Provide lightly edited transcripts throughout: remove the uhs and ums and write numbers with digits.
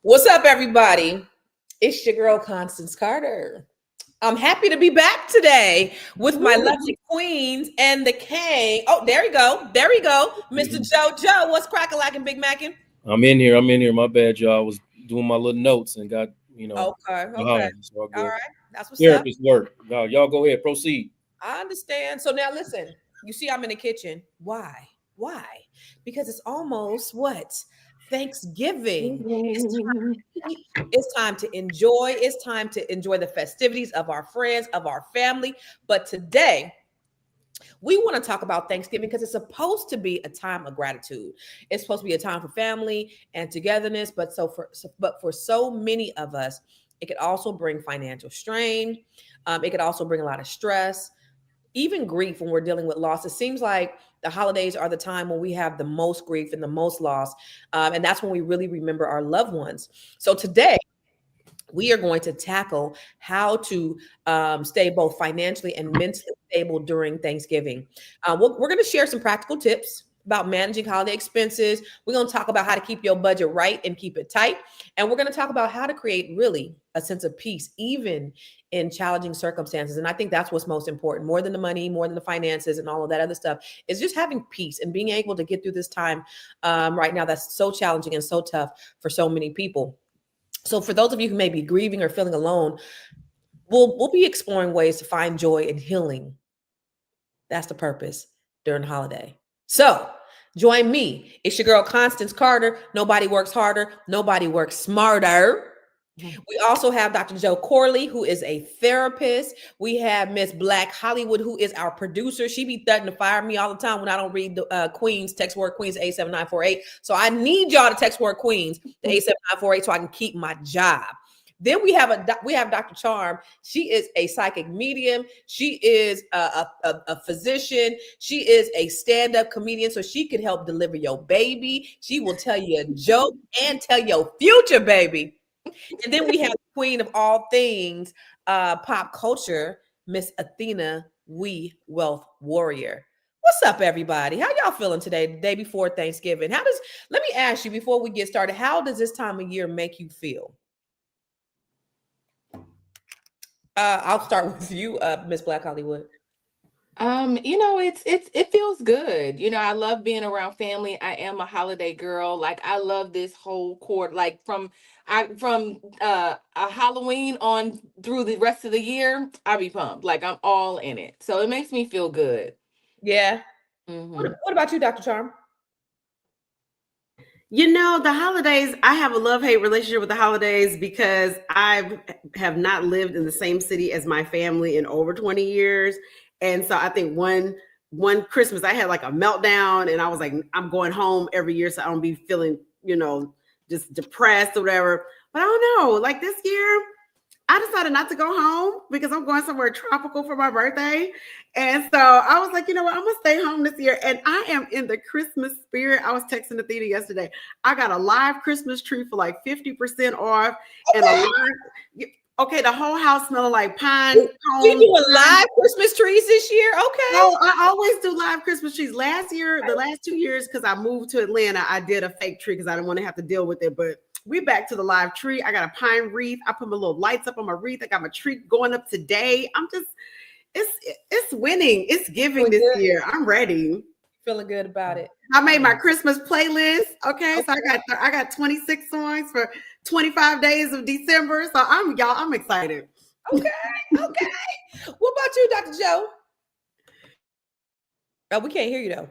What's up, everybody? It's your girl, Constance Carter. I'm happy to be back today with my lovely queens and the king. Oh, there we go. There we go. Mr. Joe. Joe, what's cracking like Big Mackin? I'm in here. I'm in here. My bad, y'all. I was doing my little notes and got, Okay, okay. behind. It's all All good. right. That's what's up. Therapist work. Y'all go ahead. Proceed. I understand. So now listen, you see, I'm in the kitchen. Why? Why? Because it's almost what? Thanksgiving. It's time to eat. It's time to enjoy. It's time to enjoy the festivities of our friends, of our family. But today, we want to talk about Thanksgiving because it's supposed to be a time of gratitude. It's supposed to be a time for family and togetherness. But for so many of us, it could also bring financial strain. It could also bring a lot of stress, even grief when we're dealing with loss. It seems like the holidays are the time when we have the most grief and the most loss. And that's when we really remember our loved ones. So today, we are going to tackle how to stay both financially and mentally stable during Thanksgiving. We're going to share some practical tips about managing holiday expenses. We're going to talk about how to keep your budget right and keep it tight. And we're going to talk about how to create really a sense of peace, even in challenging circumstances. And I think that's what's most important, more than the money, more than the finances and all of that other stuff, is just having peace and being able to get through this time right now that's so challenging and so tough for so many people. So for those of you who may be grieving or feeling alone, we'll be exploring ways to find joy and healing. That's the purpose during the holiday. So join me. It's your girl Constance Carter. Nobody works harder. Nobody works smarter. We also have Dr. Joe Corley, who is a therapist. We have Miss Black Hollywood, who is our producer. She be threatening to fire me all the time when I don't read the Queens, text word Queens 87948. So I need y'all to text word Queens to 87948 so I can keep my job. Then we have Dr. Charm. She is a psychic medium. She is a physician. She is a stand-up comedian, so she can help deliver your baby. She will tell you a joke and tell your future baby. And then we have the queen of all things pop culture, Miss Athena, we wealth warrior. What's up, everybody? How y'all feeling today, the day before Thanksgiving? Let me ask you before we get started, how does this time of year make you feel? I'll start with you, Miss Black Hollywood. It feels good. I love being around family. I am a holiday girl. Like I love this whole quarter, like from a Halloween on through the rest of the year, I be pumped. Like I'm all in it. So it makes me feel good. Yeah. Hmm. What about you, Dr. Charm? The holidays, I have a love-hate relationship with the holidays because I have not lived in the same city as my family in over 20 years. And so I think one Christmas I had like a meltdown and I was like, I'm going home every year so I don't be feeling, just depressed or whatever. But I don't know, like this year, I decided not to go home because I'm going somewhere tropical for my birthday. And so I was like, you know what? I'm going to stay home this year. And I am in the Christmas spirit. I was texting Athena yesterday. I got a live Christmas tree for like 50% off. And the whole house smelling like pine We cones. doing live Christmas trees this year? Okay. No, I always do live Christmas trees. The last 2 years, because I moved to Atlanta, I did a fake tree because I didn't want to have to deal with it. But we back to the live tree. I got a pine wreath. I put my little lights up on my wreath. I got my tree going up today. It's winning. It's giving this year. I'm ready. Feeling good about it. I made my Christmas playlist. Okay. So I got 26 songs for 25 days of December. So I'm excited. Okay. What about you, Dr. Joe? Oh, we can't hear you though.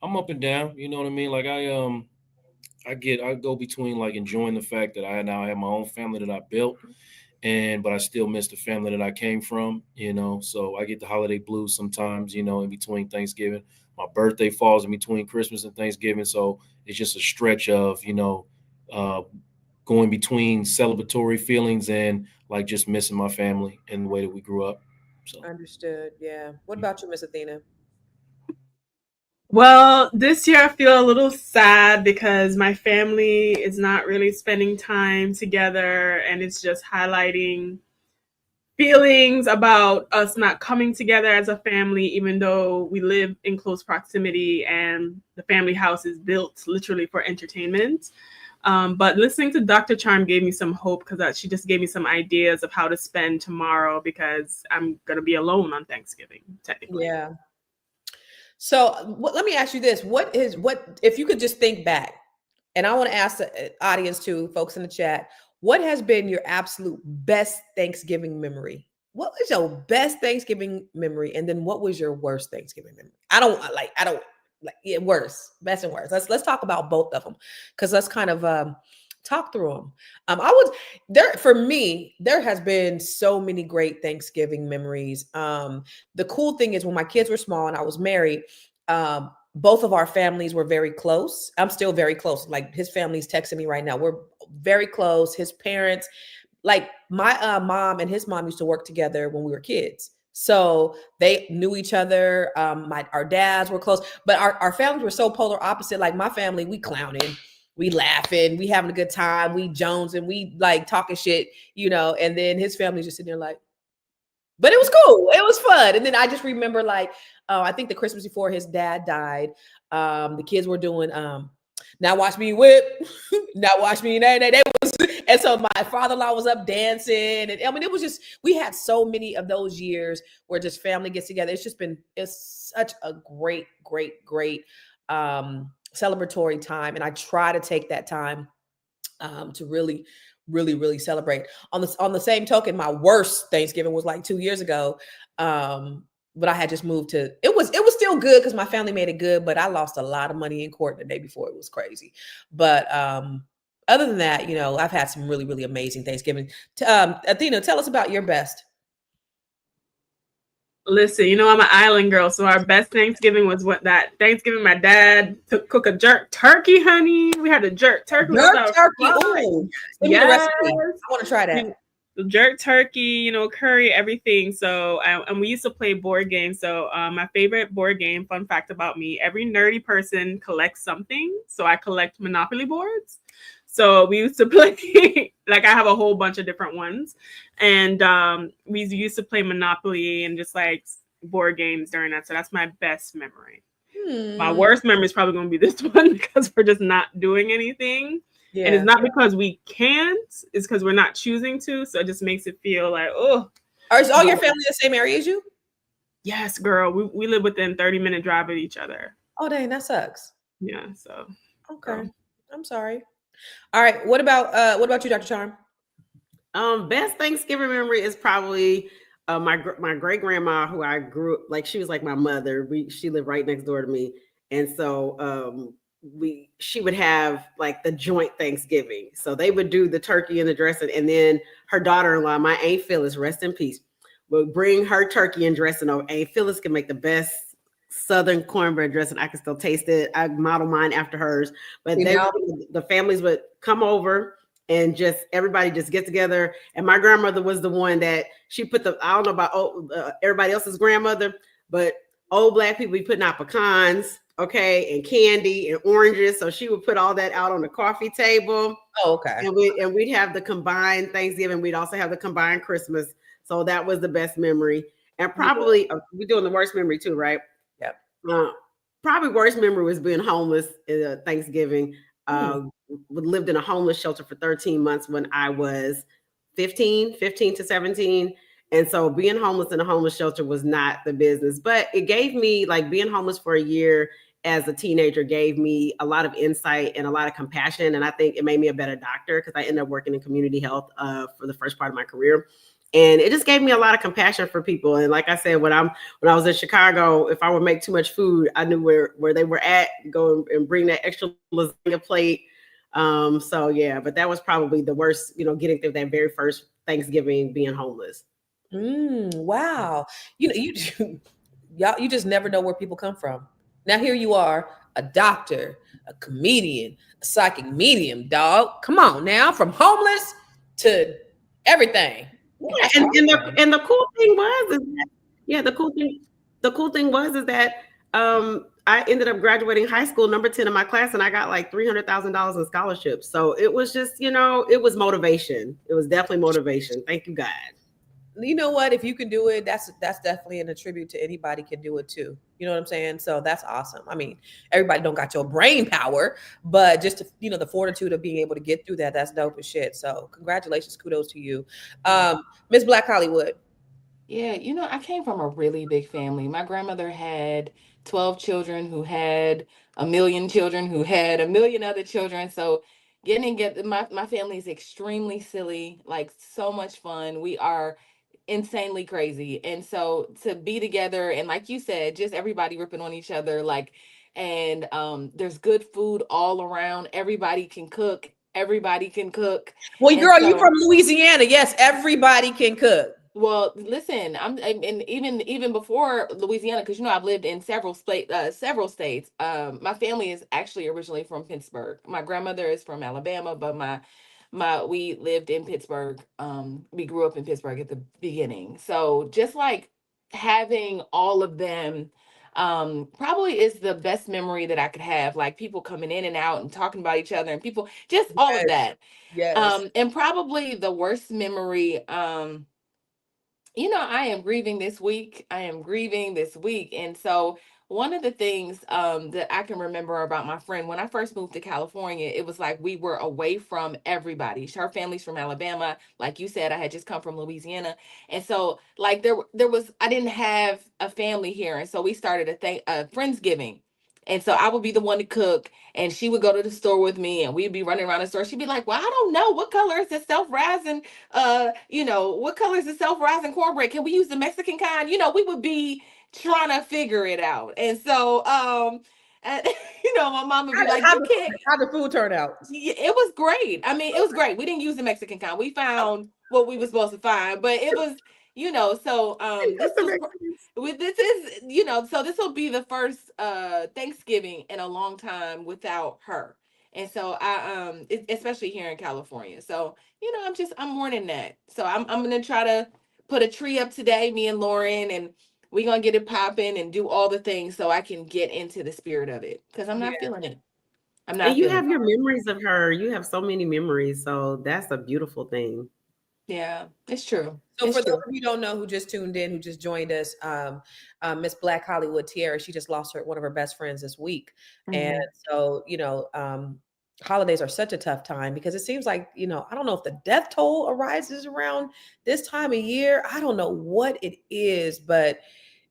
I'm up and down. You know what I mean? Like I go between like enjoying the fact that I now have my own family that I built, but I still miss the family that I came from. So I get the holiday blues sometimes. In between Thanksgiving, my birthday falls in between Christmas and Thanksgiving, so it's just a stretch of uh, going between celebratory feelings and like just missing my family and the way that we grew up. So Understood. Yeah. What about you, Miss Athena? Well, this year I feel a little sad because my family is not really spending time together and it's just highlighting feelings about us not coming together as a family, even though we live in close proximity and the family house is built literally for entertainment. But listening to Dr. Charm gave me some hope because she just gave me some ideas of how to spend tomorrow because I'm going to be alone on Thanksgiving, technically. Yeah. So let me ask you this. What if you could just think back, and I want to ask the audience too, folks in the chat, what has been your absolute best Thanksgiving memory? What was your best Thanksgiving memory? And then what was your worst Thanksgiving memory? I don't like yeah, worse, best and worst. Let's talk about both of them because let's kind of talk through them. I was there for me. There has been so many great Thanksgiving memories. The cool thing is when my kids were small and I was married, both of our families were very close. I'm still very close. Like his family's texting me right now. We're very close. His parents, like my mom and his mom used to work together when we were kids. So they knew each other. Our dads were close, but our families were so polar opposite. Like my family, we clowning, we laughing, we having a good time, we Jones and we like talking shit, and then his family's just sitting there like, but it was cool. It was fun. And then I just remember like, I think the Christmas before his dad died, the kids were doing, now watch me whip, now watch me nay. They was, and so my father-in-law was up dancing. And I mean, it was just, we had so many of those years where just family gets together. It's such a great celebratory time. And I try to take that time to really celebrate. On the same token, my worst Thanksgiving was like 2 years ago. But I had just moved to, it was still good because my family made it good, but I lost a lot of money in court the day before. It was crazy. But other than that, I've had some really amazing Thanksgiving. Athena, tell us about your best. Listen, I'm an island girl, so our best Thanksgiving was that Thanksgiving my dad cook a jerk turkey, honey. We had a jerk turkey. Jerk turkey. Ooh, yes. I want to try that. Jerk turkey, curry, everything. So, and we used to play board games. So, my favorite board game, fun fact about me, every nerdy person collects something. So I collect Monopoly boards. So we used to play, like I have a whole bunch of different ones. And we used to play Monopoly and just like board games during that. So that's my best memory. My worst memory is probably going to be this one because we're just not doing anything. Yeah. And it's not because we can't, it's because we're not choosing to. So it just makes it feel like, oh. Is all your family in the same area as you? Yes, girl. We live within 30-minute drive of each other. Oh, dang, that sucks. Yeah, so. Okay. I'm sorry. All right. What about you, Dr. Charm? Best Thanksgiving memory is probably my great grandma, who I grew up, like she was like my mother. She lived right next door to me. And so she would have like the joint Thanksgiving. So they would do the turkey and the dressing, and then her daughter-in-law, my Aunt Phyllis, rest in peace, would bring her turkey and dressing over. Aunt Phyllis can make the best Southern cornbread dressing. I can still taste it. I model mine after hers. But the families would come over and everybody just get together. And my grandmother was the one that she put I don't know about everybody else's grandmother, but old Black people be putting out pecans, okay, and candy and oranges. So she would put all that out on the coffee table. Oh, okay. And we'd have the combined Thanksgiving. We'd also have the combined Christmas. So that was the best memory. And probably we're doing the worst memory too, right? Yep. Probably worst memory was being homeless at Thanksgiving. Lived in a homeless shelter for 13 months when I was 15 to 17. And so being homeless in a homeless shelter was not the business, but it gave me, like, being homeless for a year as a teenager gave me a lot of insight and a lot of compassion. And I think it made me a better doctor because I ended up working in community health for the first part of my career. And it just gave me a lot of compassion for people. And like I said, when I was in Chicago, if I would make too much food, I knew where they were at, go and bring that extra lasagna plate. So yeah, but that was probably the worst, getting through that very first Thanksgiving being homeless. Wow. You just never know where people come from. Now here you are, a doctor, a comedian, a psychic medium, dog. Come on now, from homeless to everything. Yeah, and the cool thing was that I ended up graduating high school number 10 in my class, and I got like $300,000 in scholarships. So it was just, it was motivation. It was definitely motivation. Thank you, God. You know what? If you can do it, that's definitely an attribute to anybody can do it too. You know what I'm saying? So that's awesome. I mean, everybody don't got your brain power, but just to, the fortitude of being able to get through that, that's dope as shit. So congratulations, kudos to you. Miss Black Hollywood. Yeah, I came from a really big family. My grandmother had 12 children who had a million children who had a million other children. So my family is extremely silly, like so much fun. We are insanely crazy. And so to be together and like you said, just everybody ripping on each other, like, and there's good food all around. Everybody can cook. Everybody can cook. Well, And girl, you so from Louisiana. Yes, everybody can cook. well, listen, and even before Louisiana, because I've lived in several states. My family is actually originally from Pittsburgh. My grandmother is from Alabama, but my we lived in Pittsburgh. We grew up in Pittsburgh at the beginning. So just like having all of them, probably is the best memory that I could have. Like people coming in and out and talking about each other, and people just all of Yes. that. Yes. And probably the worst memory. I am grieving this week. I am grieving this week. And so one of the things that I can remember about my friend when I first moved to California, it was like we were away from everybody. Her family's from Alabama. Like you said, I had just come from Louisiana. And so like there was I didn't have a family here. And so we started a Friendsgiving. And so I would be the one to cook, and she would go to the store with me, and we'd be running around the store. She'd be like, "Well, I don't know what color is this self-rising what color is the self-rising cornbread? Can we use the Mexican kind?" We would be trying to figure it out. And so, and, my mom would be like, "You can't." How the food turn out? Yeah, it was great. I mean, it was great. We didn't use the Mexican kind. We found what we were supposed to find, but it was, so this is, so this will be the first Thanksgiving in a long time without her. And so especially here in California. So, I'm mourning that. So I'm gonna try to put a tree up today, me and Lauren, and we're gonna get it popping and do all the things so I can get into the spirit of it. Because I'm not feeling it. I'm And not you feeling have it. your memories of her. You have so many memories. So that's a beautiful thing. Yeah, it's true. So It's for those true. of you who don't know, who just tuned in, who just joined us, Miss Black Hollywood Tierra, she just lost one of her best friends this week. And Mhm. so, holidays are such a tough time because it seems like, I don't know if the death toll arises around this time of year. I don't know what it is, but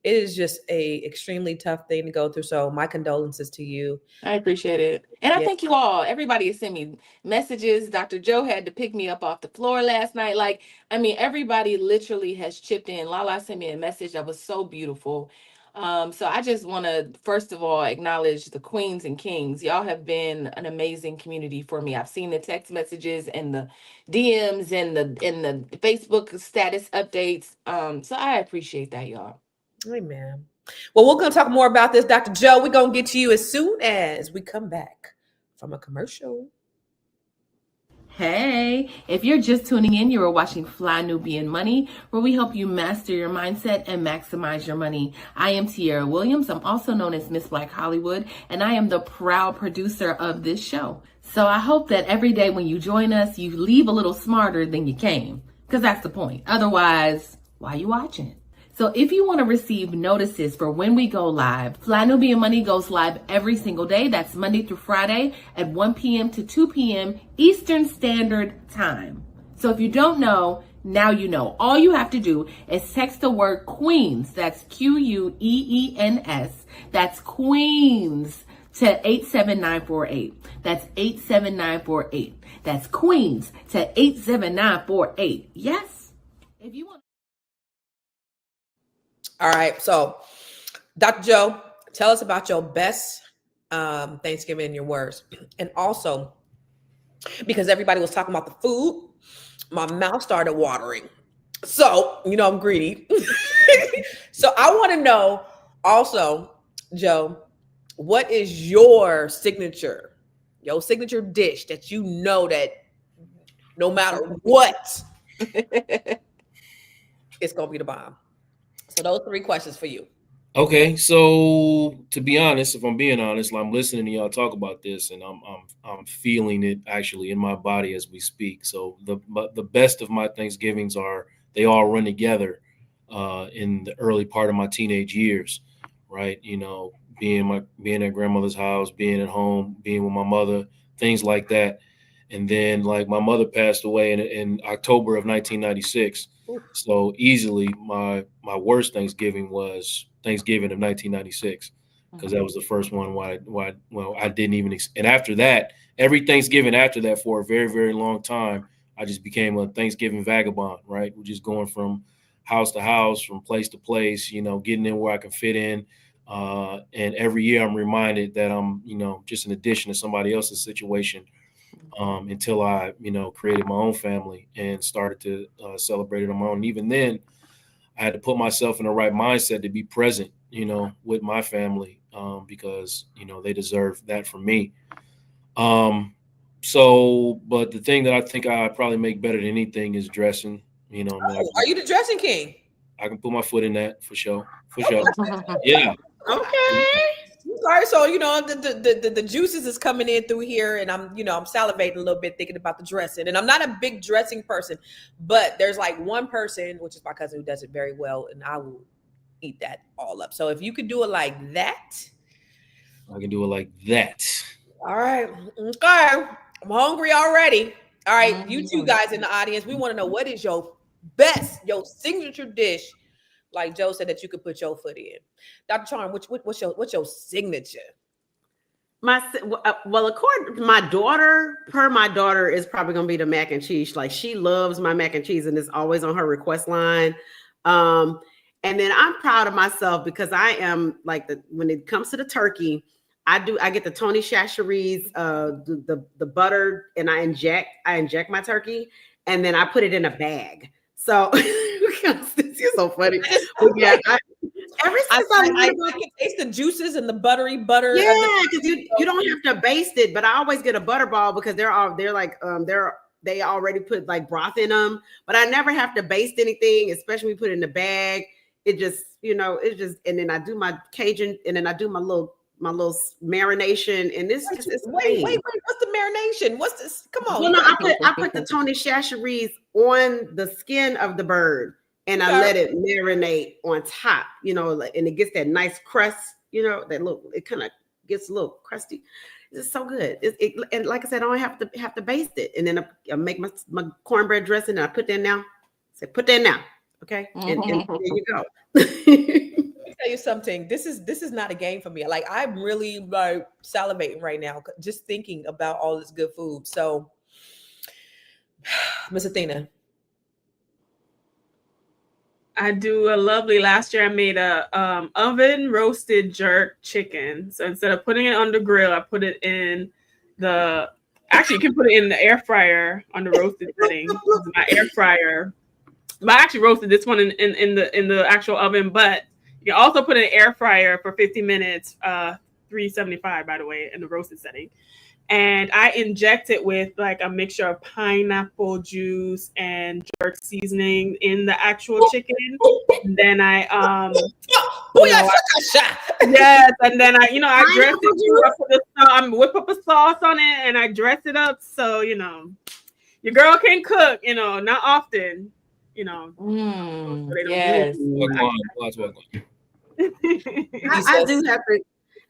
it is just a extremely tough thing to go through. So my condolences to you. I appreciate it. And I Yeah. thank you all. Everybody has sent me messages. Dr. Joe had to pick me up off the floor last night. Like, I mean, everybody literally has chipped in. Lala sent me a message that was so beautiful. So I just want to, first of all, acknowledge the queens and kings. Y'all have been an amazing community for me. I've seen the text messages and the DMs and the Facebook status updates. So I appreciate that, y'all. Amen. Well, we're going to talk more about this, Dr. Joe. We're going to get to you as soon as we come back from a commercial. Hey, if you're just tuning in, you are watching Fly Nubian Money, where we help you master your mindset and maximize your money. I am Tierra Williams. I'm also known as Miss Black Hollywood, and I am the proud producer of this show. So I hope that every day when you join us, you leave a little smarter than you came, because that's the point. Otherwise, why are you watching? So if you want to receive notices for when we go live, Fly Nubian Money goes live every single day. That's Monday through Friday at 1 p.m. to 2 p.m. Eastern Standard Time. So if you don't know, now you know. All you have to do is text the word Queens. That's Queens. That's Queens to 87948. That's 87948. That's Queens to 87948. Yes? If you want. All right. So, Dr. Joe, tell us about your best Thanksgiving in your words. And also, because everybody was talking about the food, my mouth started watering. So, I'm greedy. So, I want to know also, Joe, what is your signature dish that you know that no matter what, it's going to be the bomb? So those 3 questions for you. Okay, so to be honest, if I'm being honest, I'm listening to y'all talk about this, and I'm feeling it actually in my body as we speak. So the best of my Thanksgivings they all run together in the early part of my teenage years, right? Being at grandmother's house, being at home, being with my mother, things like that. And then like my mother passed away in October of 1996. Ooh. So easily my worst Thanksgiving was Thanksgiving of 1996 because that was the first one I didn't even and after that, every Thanksgiving after that for a very, very long time, I just became a Thanksgiving vagabond, right? We're just going from house to house, from place to place, getting in where I can fit in. And every year I'm reminded that I'm, just an addition to somebody else's situation until I, created my own family and started to celebrate it on my own. And even then, I had to put myself in the right mindset to be present, with my family because, they deserve that from me. But the thing that I think I probably make better than anything is dressing. Are you the dressing king? I can put my foot in that for sure. For sure. Yeah. Okay. All right, so the juices is coming in through here, and I'm salivating a little bit thinking about the dressing. And I'm not a big dressing person, but there's like one person, which is my cousin, who does it very well, and I will eat that all up. So if you could do it like that, I can do it like that. all right. Okay, I'm hungry already. All right, you two guys in the audience, we want to know what is your signature dish. Like Joe said, that you could put your foot in. Dr. Charm, what's your signature? Well, according to my daughter is probably gonna be the mac and cheese. Like she loves my mac and cheese, and it's always on her request line. And then I'm proud of myself because I am like when it comes to the turkey, I get the Tony Chachere's the butter, and I inject my turkey, and then I put it in a bag. So you're so funny. But yeah, I can taste the juices and the buttery butter. Yeah, because you don't have to baste it, but I always get a butter ball because they already put like broth in them. But I never have to baste anything, especially when we put it in the bag. It just, and then I do my Cajun, and then I do my little marination, and this is wait, what's the marination? What's this? Come on. Well, no, I put the Tony Chachere's on the skin of the bird, and I let it marinate on top, and it gets that nice crust, it kind of gets a little crusty. It's so good. And like I said, I don't have to baste it, and then I make my cornbread dressing, and I put that now. Put that now, okay, and there you go. Tell you something. This is not a game for me. Like I'm really like salivating right now, just thinking about all this good food. So, Miss Athena, I do a lovely. Last year I made a oven roasted jerk chicken. So instead of putting it on the grill, I put it in the. Actually, you can put it in the air fryer on the roasted setting. My air fryer. But I actually roasted this one in the actual oven, but. You can also put it in an air fryer for 50 minutes, 375, by the way, in the roasted setting. And I inject it with like a mixture of pineapple juice and jerk seasoning in the actual chicken. And then yes, and then I dress it. I whip up a sauce on it and I dress it up. So, your girl can cook, not often, Yes.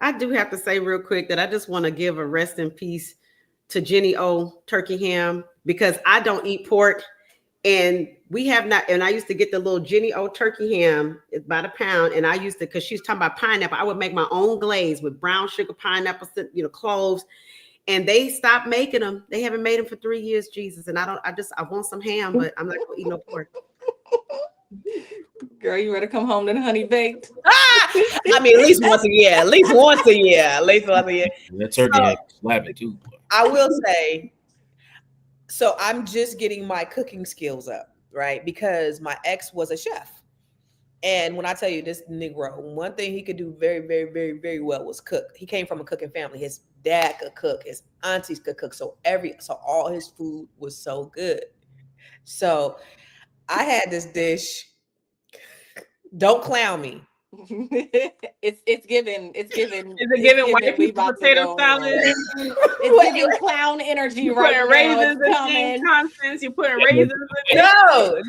I do have to say real quick that I just want to give a rest in peace to Jenny O turkey ham, because I don't eat pork, and we have not. And I used to get the little Jenny O turkey ham by the pound, and I used to, because she's talking about pineapple, I would make my own glaze with brown sugar, pineapple, cloves, and they stopped making them. They haven't made them for 3 years, Jesus. And I want some ham, but I'm not gonna eat no pork. Girl, you better come home to the honey baked. I mean, at least once a year. That turkey had slapping too. I will say, so I'm just getting my cooking skills up, right? Because my ex was a chef. And when I tell you this Negro, one thing he could do very, very, very, very well was cook. He came from a cooking family. His dad could cook. His aunties could cook. So all his food was so good. So I had this dish. Don't clown me. It's given. Is it giving white people potato salad? It's giving clown energy right now. Raisins and Constance. You putting raisins in No.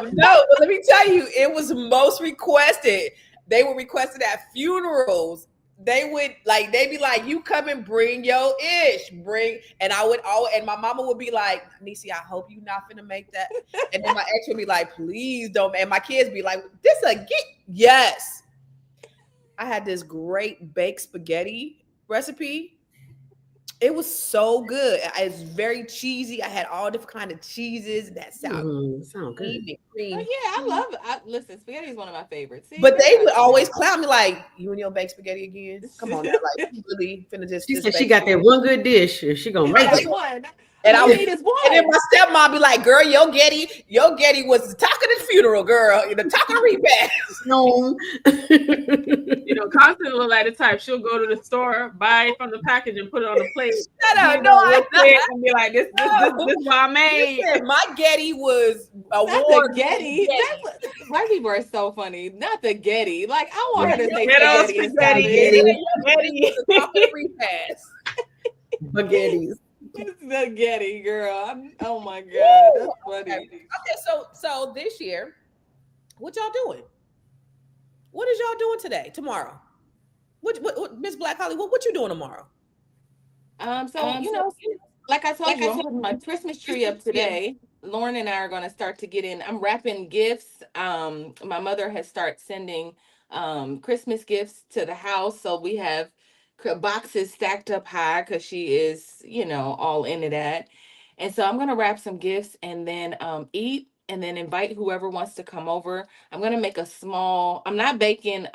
But let me tell you, it was most requested. they were requested at funerals. They would like, they'd be like, you come and bring your ish, and I would always, and my mama would be like, Niecy, I hope you not finna make that. And then my ex would be like, please don't. And my kids be like, this a get. Yes. I had this great baked spaghetti recipe. It was so good. It's very cheesy. I had all different kind of cheeses. That sound good. Oh, yeah, I love it. Listen, spaghetti is one of my favorites. See, but they would always clown me like, you and your baked spaghetti again? Come on now, like, you really finna just. She said she got that one good dish and she gonna make it. One. And I need is one. And then my stepmom be like, girl, your Getty was the talk of the funeral, girl. The talk of repast. No. You know, Constance look like the type. She'll go to the store, buy it from the package, and put it on the plate. Shut up. No, I and be like, this what I made. Listen, my Getty was the Getty. White people are so funny. Not the Getty. Like, I want her to say spaghetti. Repast. Spaghettis. It's the Getty, girl. Oh my God, that's funny. Okay, so this year, what y'all doing? What is y'all doing today? Tomorrow? What Miss Black Holly? What you doing tomorrow? You know, like I told you, I'm putting my Christmas tree up today. Lauren and I are going to start to get in. I'm wrapping gifts. My mother has started sending Christmas gifts to the house, so we have boxes stacked up high because she is, you know, all into that. And so I'm going to wrap some gifts and then eat and then invite whoever wants to come over. I'm going to make a small, I'm not making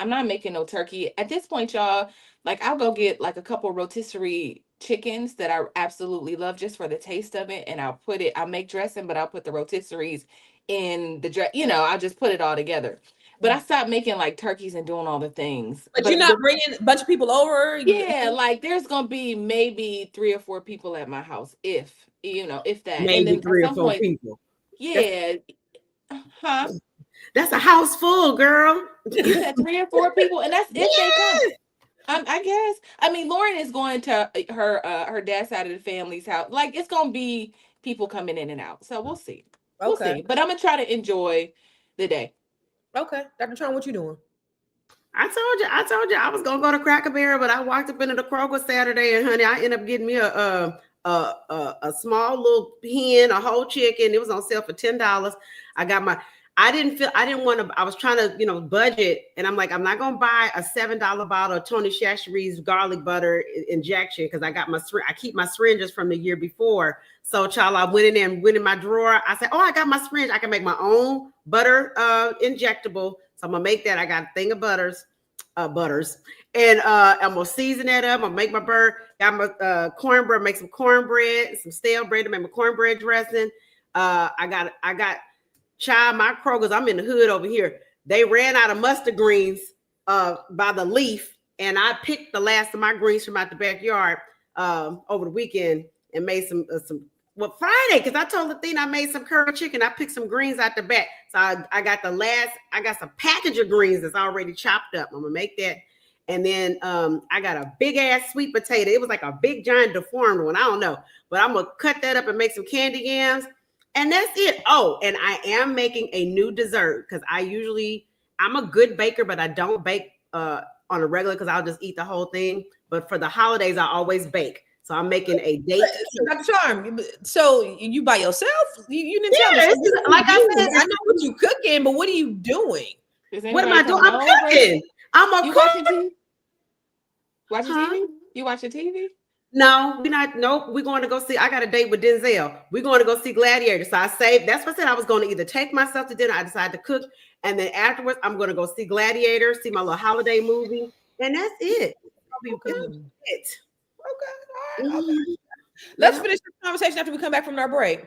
no turkey. At this point, y'all, like, I'll go get like a couple rotisserie chickens that I absolutely love just for the taste of it. And I'll make dressing, but I'll put the rotisseries in the you know, I'll just put it all together. But I stopped making like turkeys and doing all the things. But you're not bringing a bunch of people over? Yeah, like there's going to be maybe 3 or 4 people at my house, if that. Maybe and then 3 or 4 people. Yeah. That's a house full, girl. You said 3 or 4 people, and that's if they come. I guess. I mean, Lauren is going to her dad's side of the family's house. Like, it's going to be people coming in and out. So we'll see. We'll see. But I'm going to try to enjoy the day. Okay. Dr. Tron, what you doing? I told you I was gonna go to Cracker Barrel, but I walked up into the Kroger Saturday, and honey, I ended up getting me a small little hen, a whole chicken. It was on sale for $10. I didn't want to, I was trying to, budget, and I'm like, I'm not gonna buy a $7 bottle of Tony Chachere's garlic butter injection because I keep my syringes from the year before. So, child, I went in there and went in my drawer. I said, oh, I got my syringe. I can make my own butter injectable. So I'm gonna make that. I got a thing of butters, and I'm gonna season that up. I'm gonna make my got my cornbread, make some cornbread, some stale bread to make my cornbread dressing. I got child, my Kroger's. I'm in the hood over here. They ran out of mustard greens by the leaf, and I picked the last of my greens from out the backyard over the weekend and made some Friday, because I told Athena I made some curry chicken. I picked some greens out the back. So I got some package of greens that's already chopped up. I'm gonna make that. And then I got a big ass sweet potato. It was like a big giant deformed one. I don't know. But I'm gonna cut that up and make some candy yams. And that's it. Oh, and I am making a new dessert because I'm a good baker, but I don't bake on a regular because I'll just eat the whole thing. But for the holidays, I always bake. So I'm making a date. Dr. Charm, so you by yourself? You didn't tell me. Like I said, I know what you cooking, but what are you doing? What am I doing? I'm cooking. I'm watching TV? Watching TV? You watching TV? No, we're not. Nope. We're going to go see. I got a date with Denzel. We're going to go see Gladiator. So I saved. That's what I said. I was going to either take myself to dinner. I decided to cook. And then afterwards, I'm going to go see Gladiator, see my little holiday movie. And that's it. Okay. Let's finish this conversation after we come back from our break.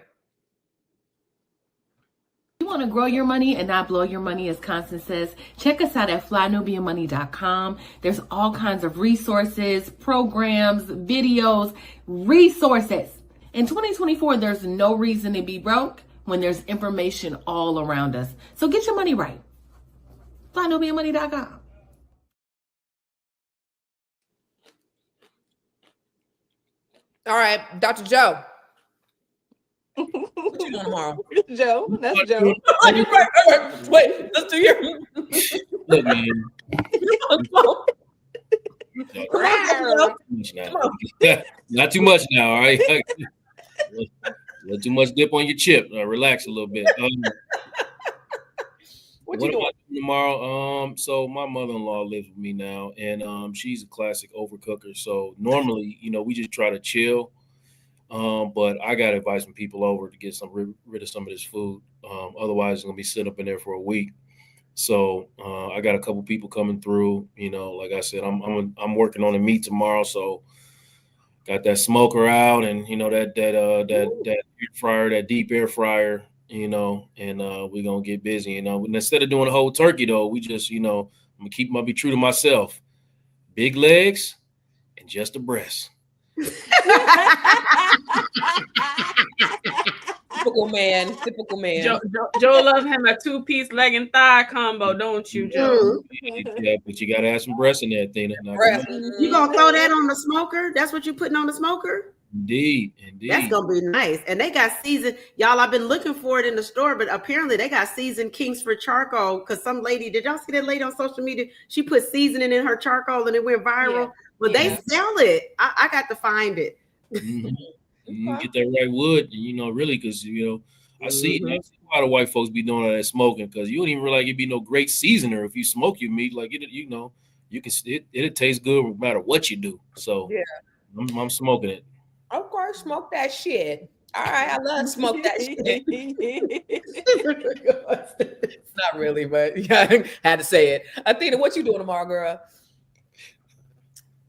You want to grow your money and not blow your money, as Constance says, check us out at flynubianmoney.com. There's all kinds of resources, programs, videos, resources. In 2024, there's no reason to be broke when there's information all around us. So get your money right. flynubianmoney.com. All right, Dr. Joe. What you doing tomorrow? Joe, that's Joe. Wait, let's do your. Look, man, Not too much now, all right? A little too much dip on your chip. Relax a little bit. What am I doing tomorrow? So my mother-in-law lives with me now, and she's a classic overcooker. So normally, we just try to chill. But I got to invite some people over to get rid of some of this food. Otherwise, it's gonna be sitting up in there for a week. So I got a couple people coming through. Like I said, I'm working on the meat tomorrow. So got that smoker out, and that air fryer, that deep air fryer. And we're gonna get busy. And instead of doing a whole turkey, though, we just I'm gonna be true to myself. Big legs and just a breast. Typical man. Joe love him a 2-piece leg and thigh combo, don't you, Joe? Yeah, but you gotta have some breast in that thing. You gonna throw that on the smoker? That's what you putting on the smoker? Indeed. That's gonna be nice. And they got seasoned, y'all. I've been looking for it in the store, but apparently they got seasoned Kingsford charcoal. Because some lady, did y'all see that lady on social media? She put seasoning in her charcoal and it went viral. But they sell it. I got to find it. Get that right wood, really, because I see a lot of white folks be doing all that smoking, because you don't even realize you'd be no great seasoner if you smoke your meat. Like you can it'll taste good no matter what you do. So I'm smoking it. Of course, smoke that shit. All right, I love smoke that shit. Not really, but yeah, I had to say it. Athena, what you doing tomorrow, girl?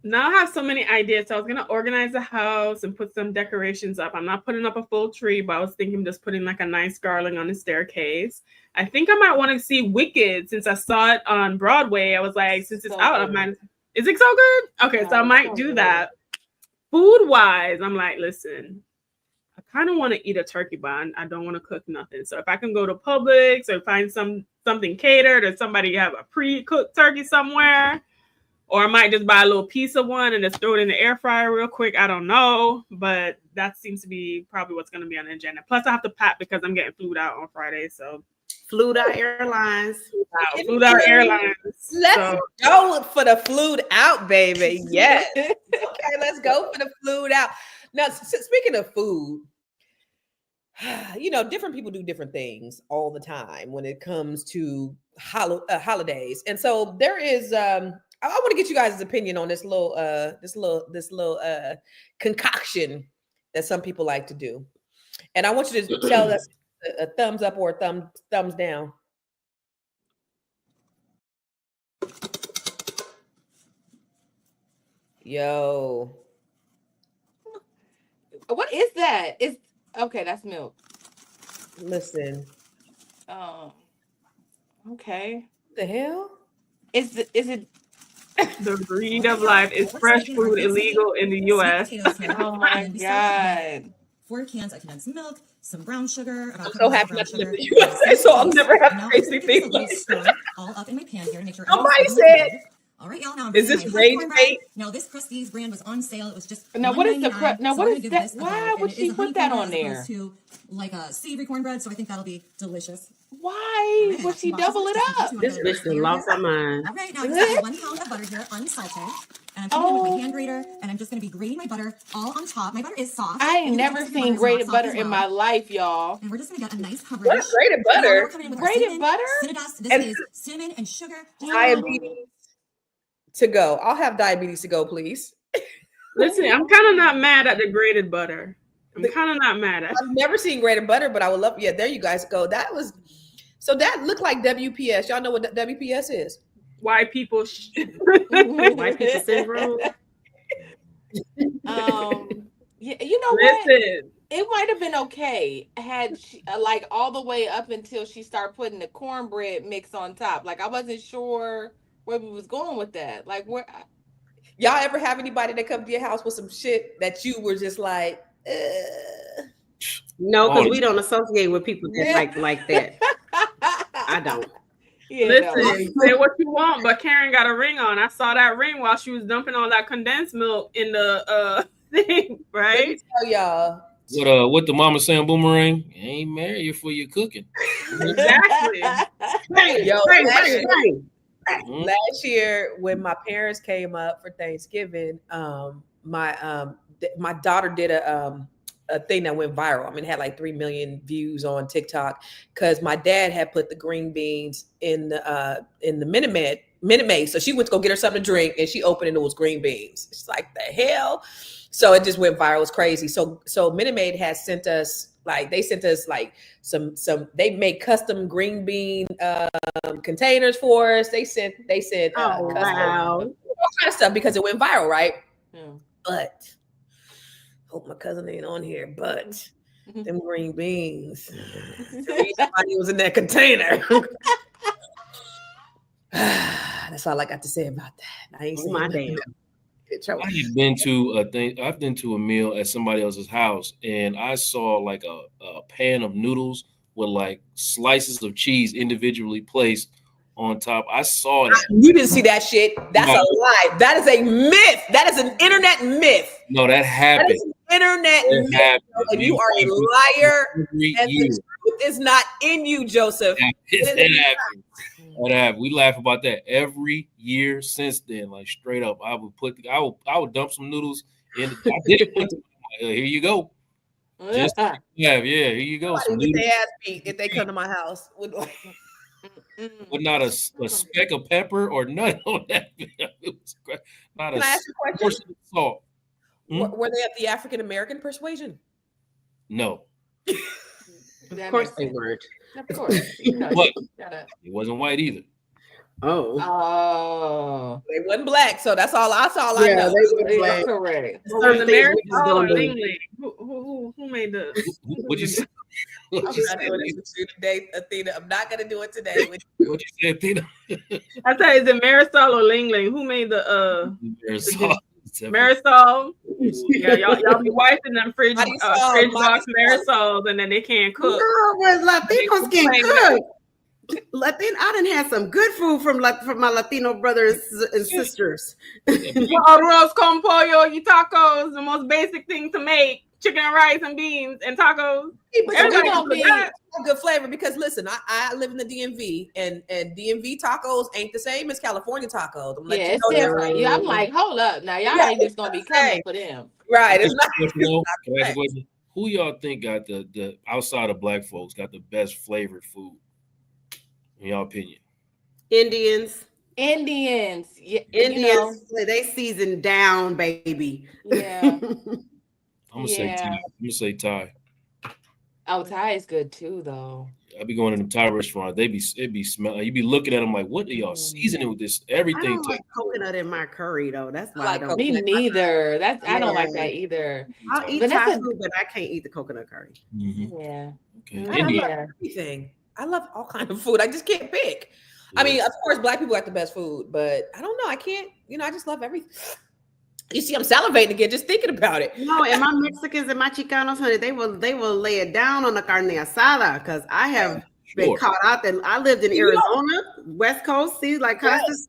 Now I have so many ideas. So I was gonna organize the house and put some decorations up. I'm not putting up a full tree, but I was thinking just putting like a nice garland on the staircase. I think I might want to see Wicked since I saw it on Broadway. I was like, since it's out, I might. Is it so good? Okay, so I might do that. Food wise, I'm like, listen, I kind of want to eat a turkey bun. I don't want to cook nothing. So if I can go to Publix or find something catered, or somebody have a pre-cooked turkey somewhere. Or I might just buy a little piece of one and just throw it in the air fryer real quick. I don't know. But that seems to be probably what's going to be on the agenda. Plus, I have to pack because I'm getting flued out on Friday. So, Flued Out Airlines. Flued Out Airlines. Let's go for the flued out, baby. Yes. Okay, let's go for the flued out. Now, speaking of food, different people do different things all the time when it comes to holidays. And so there is... I want to get you guys' opinion on this little concoction that some people like to do, and I want you to tell us a thumbs up or a thumbs down. Yo, what is that? It's okay. That's milk. Listen. Okay. What the hell? Is it? The breed of life is fresh food illegal in the U.S. Oh my God. 4 cans of condensed milk, some brown sugar. I'm so happy not to live in the USA, so I'll never have crazy things like that. All up in my pan here to make sure. Somebody said. All right, y'all. Now, is this Rage Bait? Now, this Krusteaz brand was on sale. It was just now. What is the now? What is that? Why would she put that on there? To like a savory cornbread, so I think that'll be delicious. Why would she double it up? This bitch done lost her mind. All right, now I just have 1 pound of butter here, unsalted, and I'm taking it with my hand grater, and I'm just going to be grating my butter all on top. My butter is soft. I ain't never seen grated butter in my life, y'all. And we're just going to get a nice coverage. What grated butter? Grated butter? Cinnadust. This is cinnamon and sugar. Diabetes to go. I'll have diabetes to go, please. Listen, I'm kind of not mad at the grated butter. I'm kind of not mad at it. I've never seen grated butter, but I would love. Yeah, there you guys go. That looked like WPS. Y'all know what WPS is? White people. White people syndrome. Yeah, you know what? It might have been okay had she, like all the way up until she started putting the cornbread mix on top. Like I wasn't sure where we was going with that. Like where y'all ever have anybody that come to your house with some shit that you were just like, No, because we don't associate with people that like that. I don't. Yeah, listen, say what you want, but Karen got a ring on. I saw that ring while she was dumping all that condensed milk in the thing, right? Let me tell y'all. What the mama saying, Boomerang? You ain't married you for your cooking. Exactly. Yo, hey. Last year when my parents came up for Thanksgiving, my daughter did a thing that went viral. I mean, it had like 3 million views on TikTok because my dad had put the green beans in the Minute Maid. So she went to go get her something to drink, and she opened and it was green beans. It's like, the hell. So it just went viral. It's crazy. So Minute Maid has sent us some they make custom green bean containers for us. They sent Oh, custom, wow. all kind of stuff because it went viral, right? Yeah. But hope my cousin ain't on here. But them green beans, the reason why he was in that container. That's all I got to say about that. I ain't saying my nothing damn. else. Get trouble. I've been to a meal at somebody else's house, and I saw like a pan of noodles with like slices of cheese individually placed on top. I saw that. You didn't see that shit. That's No. a lie. That is a myth. That is an internet myth. No, that That happened. is an internet It myth. happened. And you are a liar. Every And year. the truth is not in you, Joseph. It happened. That happened. We laugh about that every year since then. Like straight up, I would dump some noodles in. I did it one time. Here you go. Just here you go. Some Somebody get noodles. their ass beat if they come to my house. But not a speck of pepper or none on that. It was not Can I ask you a question? portion of salt. Were they of the African American persuasion? No, Of course they weren't. Of course. but it wasn't white either. Oh. Oh. They wasn't black, so that's all I Yeah, know. they were Yeah, black. correct. Was it Things we Marisol just don't or do. Lingley? Who made the? What'd you say? I'm What'd you not doing this with you today, Athena. I'm not gonna do it today. What'd you say, Athena? I said, is it Marisol or Lingley? Who made the Marisol. Marisol? Yeah, y'all be wiping them fridge box Marisol. Marisols, and then they can't cook. No, but Latinos can They cook. I done had some good food from my Latino brothers and sisters. Arroz con pollo y tacos, the most basic thing to make. Chicken and rice and beans and tacos. Everybody don't be- have good flavor because listen, I live in the DMV and DMV tacos ain't the same as California tacos. I'm Yeah, it's different. Yeah, I'm like, hold up. Now y'all ain't just gonna be coming for them. right. It's not. Can I ask a question? Who y'all think got the outside of black folks got the best flavored food? In your opinion? Indians. Yeah, Indians, they season down, baby. Yeah. I'm gonna say Thai. I'm gonna say Thai. Oh, Thai is good too, though. I be going to them Thai restaurants. It be smelling. You be looking at them like, what are y'all seasoning with this? I Everything. don't like coconut in my curry though. That's why I like don't. Me neither. I don't like Yeah. that either. I'll eat Vanessa- Thai food, but I can't eat the coconut curry. Mhm. Yeah. Okay. I India. love everything. I love all kind of food. I just can't pick. I mean, of course, black people got the best food, but I don't know. I can't. I just love everything. You see, I'm salivating again just thinking about it. No, and my Mexicans and my Chicanos, honey, they will lay it down on the carne asada because I have been Sure. caught out there. I lived in Arizona, West Coast. See, like Costas,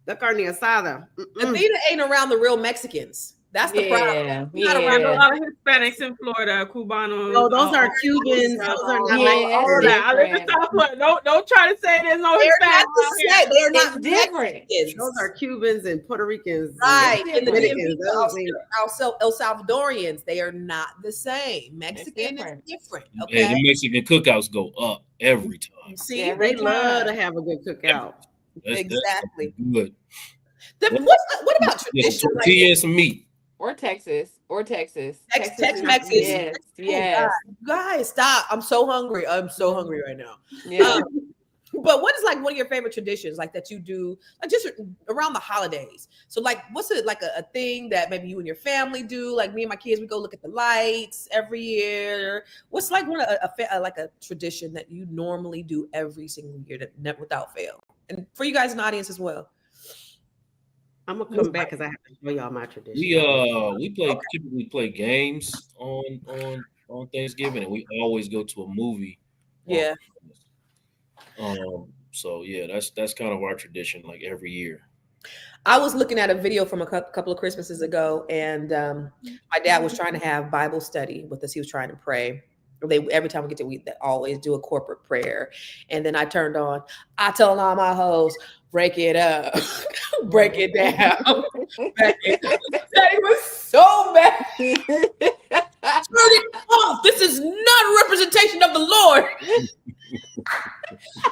the carne asada. Athena ain't around the real Mexicans. That's the problem. Yeah. There's a Yeah. lot of Hispanics in Florida, Cubanos. No, those are Cubans. Those are not Yeah, All of Mexicans. that. I live in South Florida. Don't try to say there's no They're Hispanics not out the here. same. They're It's not different. Mexicans. Those are Cubans and Puerto Ricans. Right. And In the Dominicans. DMV, Those ain't- El Salvadorians, they are not the same. Mexican is different. different. Hey, Okay. the Mexican cookouts go up every time. See, Yeah, They love to have a good cookout. That's exactly. good. What about Yeah, tradition? some tortilla and some meat. Or Texas. Tex-Mex is- Yes. Yes. Guys, stop. I'm so hungry. I'm so hungry right now. Yeah. But what is like one of your favorite traditions, like that you do, like just around the holidays? So, like, what's it like a thing that maybe you and your family do? Like me and my kids, we go look at the lights every year. What's like like a tradition that you normally do every single year that never without fail, and for you guys in the audience as well? I'm gonna come back because I have to show y'all my tradition. We typically play games on Thanksgiving, and we always go to a movie. Yeah. So yeah, that's kind of our tradition, like every year. I was looking at a video from a couple of Christmases ago, and my dad was trying to have Bible study with us. He was trying to pray, every time we get to they always do a corporate prayer. And then I turned on, I told all my hoes, break it up, break it down. Daddy was so mad. Turn it off. This is not a representation of the Lord.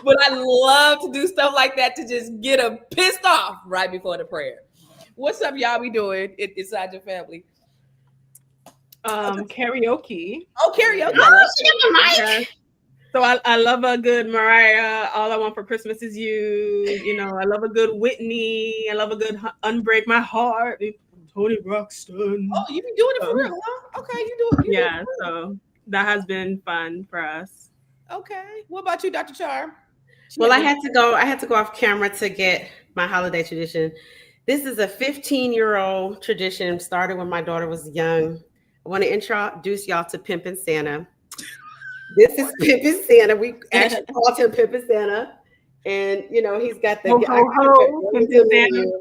But I love to do stuff like that to just get them pissed off right before the prayer. What's up, y'all be doing inside your family? Karaoke. Oh, karaoke. Yeah. So I love a good Mariah. All I Want for Christmas Is You. You know, I love a good Whitney. I love a good Unbreak My Heart. Tony Braxton. Oh, you be doing it for real, huh? Okay, you do it. Yeah, so that has been fun for us. Okay. What about you, Dr. Charm? Well, I had to go off camera to get my holiday tradition. This is a 15-year-old tradition, started when my daughter was young. I want to introduce y'all to Pimpin' Santa. This is Pimpin' Santa. We actually called him Pimpin' Santa. And, you know, he's got the... Pimpin' Santa.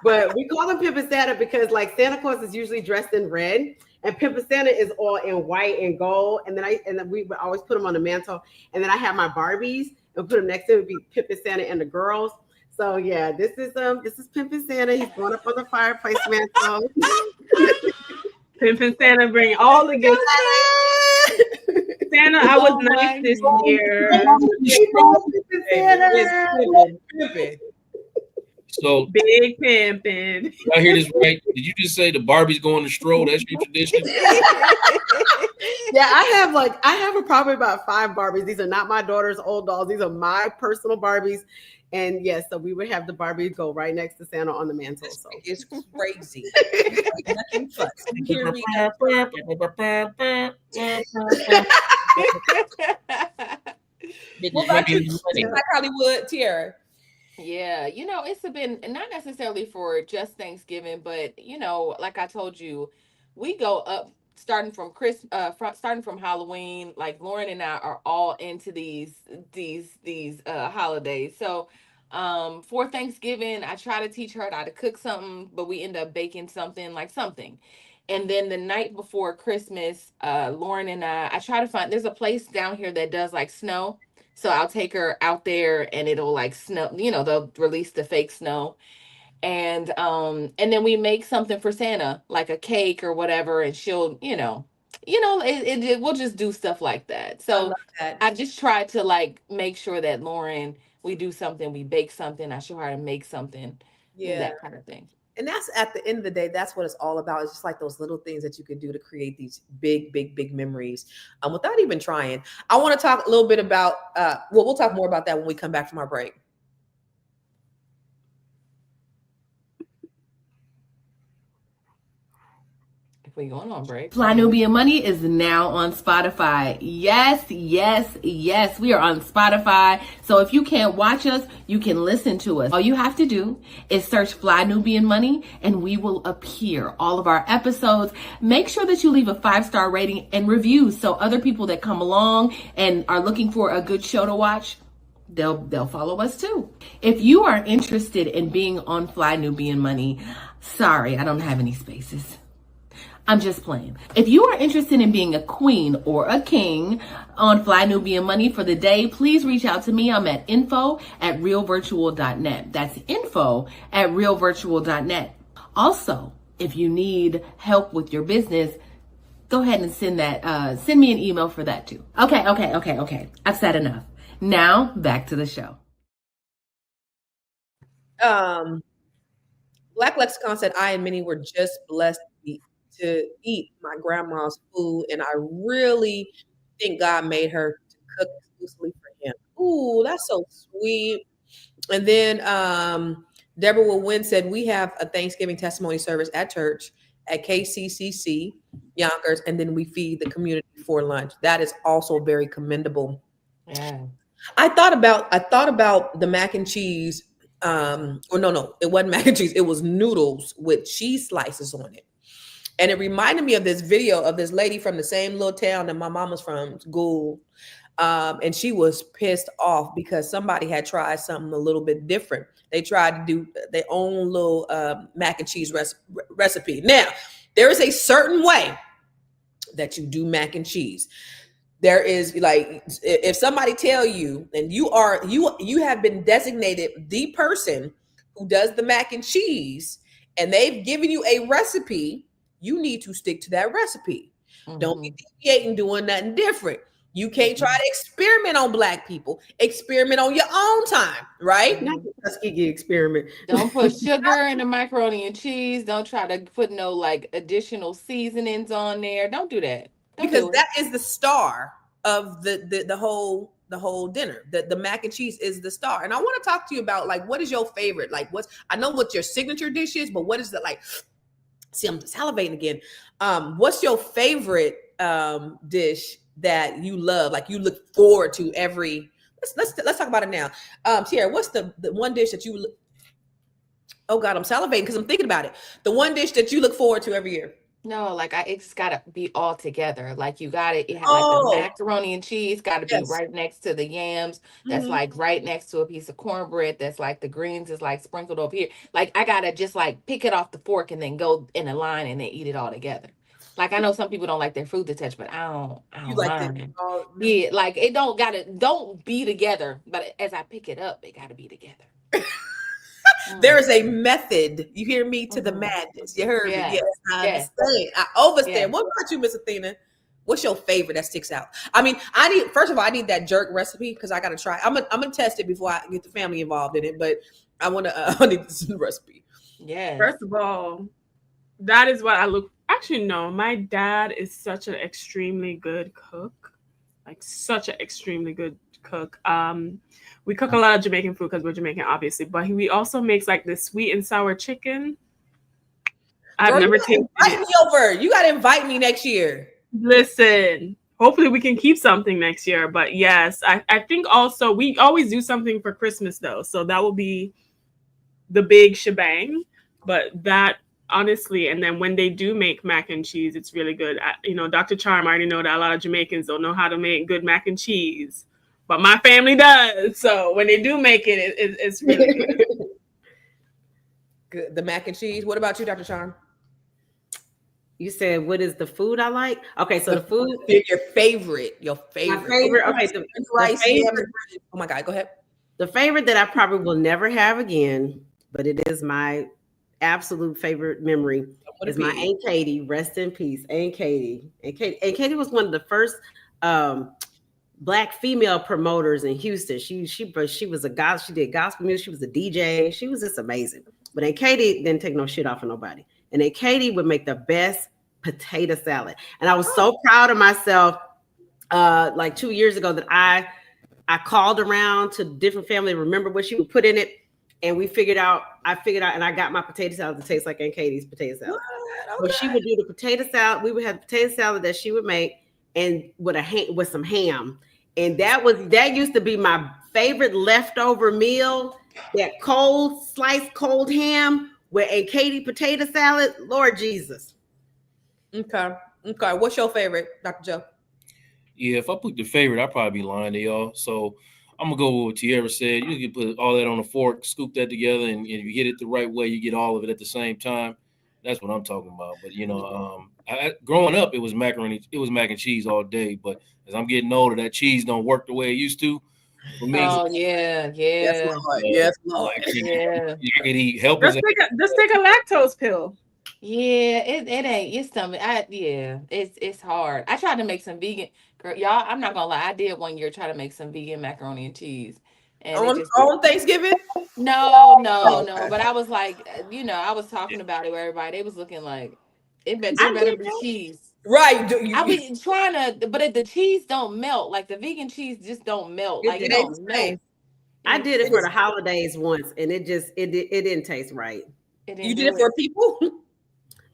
But we call him Pimpin' Santa because, like, Santa Claus is usually dressed in red. And Pimpin' Santa is all in white and gold. And then we would always put him on the mantle. And then I have my Barbies and put him next to it. Would be Pimpin' Santa and the girls. So yeah, this is Pimpin' Santa. He's going up on the fireplace mantle. Pimpin' Santa bring all the gifts. Santa, I was nice this year. So big pimpin'. Did I hear this right? Did you just say the Barbie's going to stroll? That's your tradition? Yeah, I have probably about 5 Barbies. These are not my daughter's old dolls. These are my personal Barbies. And yes, so we would have the Barbie go right next to Santa on the mantle. So it's crazy. What about you, like Hollywood, Tiara? Yeah, you know, it's been not necessarily for just Thanksgiving, but you know, like I told you, we go up starting from starting from Halloween. Like Lauren and I are all into these holidays. So for Thanksgiving, I try to teach her how to cook something, but we end up baking something. And then the night before Christmas, Lauren and I try to find, there's a place down here that does like snow. So I'll take her out there and it'll like snow, you know, they'll release the fake snow. And then we make something for Santa, like a cake or whatever, and she'll, we'll just do stuff like that. So I just try to like make sure that Lauren, we do something, we bake something, I show her how to make something, that kind of thing. And that's at the end of the day, that's what it's all about. It's just like those little things that you can do to create these big, big, big memories without even trying. I want to talk a little bit about, we'll talk more about that when we come back from our break. We going on break. Fly Nubian Money is now on Spotify. Yes, yes, yes. We are on Spotify. So if you can't watch us, you can listen to us. All you have to do is search Fly Nubian Money and we will appear. All of our episodes. Make sure that you leave a 5-star rating and reviews so other people that come along and are looking for a good show to watch, they'll follow us too. If you are interested in being on Fly Nubian Money, sorry, I don't have any spaces. I'm just playing. If you are interested in being a queen or a king on Fly Nubian Money for the day, please reach out to me. I'm at info@realvirtual.net. That's info@realvirtual.net. Also, if you need help with your business, go ahead and send me an email for that too. Okay. I've said enough. Now back to the show. Black Lexicon said, I and Minnie were just blessed to eat my grandma's food, and I really think God made her to cook exclusively for him. Ooh, that's so sweet. And then Deborah Wynn said, we have a Thanksgiving testimony service at church at KCCC Yonkers, and then we feed the community for lunch. That is also very commendable. Yeah. I thought about the mac and cheese. No, it wasn't mac and cheese. It was noodles with cheese slices on it. And it reminded me of this video of this lady from the same little town that my mom was from, school. And she was pissed off because somebody had tried something a little bit different. They tried to do their own little mac and cheese recipe. Now, there is a certain way that you do mac and cheese. There is like, if somebody tell you, and you have been designated the person who does the mac and cheese, and they've given you a recipe, you need to stick to that recipe. Don't be deviating, doing nothing different. You can't try to experiment on Black people. Experiment on your own time, right? Not the Tuskegee experiment. Don't put sugar in the macaroni and cheese. Don't try to put no like additional seasonings on there. Don't do that. Don't Because do it. that is the star of the whole dinner. The mac and cheese is the star. And I want to talk to you about, like, what is your favorite? Like, I know what your signature dish is, but what is the, like, see, I'm salivating again. What's your favorite dish that you love, like you look forward to every, let's talk about it now. Tiara, what's the one dish that you oh God, I'm salivating because I'm thinking about it. The one dish that you look forward to every year. No, like it's gotta be all together. Like you got it. Like the Oh, macaroni and cheese got to be yes. right next to the yams. That's like right next to a piece of cornbread. That's like the greens is like sprinkled over here. Like I gotta just like pick it off the fork and then go in a line and then eat it all together. Like I know some people don't like their food to touch, but I don't You like mind. Yeah, like it don't be together. But as I pick it up, it gotta be together. There is a method. You hear me to the madness. You heard me. Yes, I understand. I overstand. Yes. What about you, Miss Athena? What's your favorite that sticks out? I mean, first of all, I need that jerk recipe because I gotta try. I'm gonna test it before I get the family involved in it. But I need this recipe. Yeah. First of all, that is what I look. Actually, no. My dad is such an extremely good cook, like such an extremely good cook. We cook a lot of Jamaican food because we're Jamaican, obviously, but we also makes like this sweet and sour chicken. I've never tasted it. Invite me over. You gotta invite me next year. Listen, hopefully we can keep something next year. But yes, I think also we always do something for Christmas though, so that will be the big shebang. But that honestly, and then when they do make mac and cheese, it's really good. Dr. Charm, I already know that a lot of Jamaicans don't know how to make good mac and cheese. But my family does. So when they do make it, it's really good. Good. The mac and cheese. What about you, Dr. Charm? You said, what is the food I like? Okay, so the food. Your favorite. My favorite. Okay, the rice. favorite, oh my God, go ahead. The favorite that I probably will never have again, but it is my absolute favorite memory, is my Aunt Katie. Rest in peace, Aunt Katie. And Katie was one of the first Black female promoters in Houston. She was a gospel. She did gospel music. She was a DJ. She was just amazing. But Aunt Katie didn't take no shit off of nobody. And Aunt Katie would make the best potato salad. And I was so proud of myself. Like 2 years ago, that I called around to different family, remember what she would put in it, and I figured out, and I got my potato salad to taste like Aunt Katie's potato salad. Okay. So she would do the potato salad. We would have potato salad that she would make, and with some ham. And that used to be my favorite leftover meal. That sliced cold ham with a Katie potato salad. Lord Jesus. Okay. What's your favorite, Dr. Joe? Yeah, if I put the favorite, I'd probably be lying to y'all. So I'm gonna go with what Tiara said. You can put all that on a fork, scoop that together, and if you get it the right way, you get all of it at the same time. That's what I'm talking about. But growing up, it was mac and cheese all day. But as I'm getting older, that cheese don't work the way it used to. For me, yeah. Yes, Lord. Yes, Lord. I could eat helpers. Just take a lactose pill. Yeah, it ain't your stomach. It's hard. I tried to make some vegan. Girl, y'all, I'm not gonna lie. I did one year try to make some vegan macaroni and cheese. And on Thanksgiving? No. But I was like, I was talking about it with everybody. They was looking like it better be cheese. Right. I was trying to, but the cheese don't melt. Like the vegan cheese just don't melt. Like it don't melt. I did it for the holidays once, and it didn't taste right. You did it for people?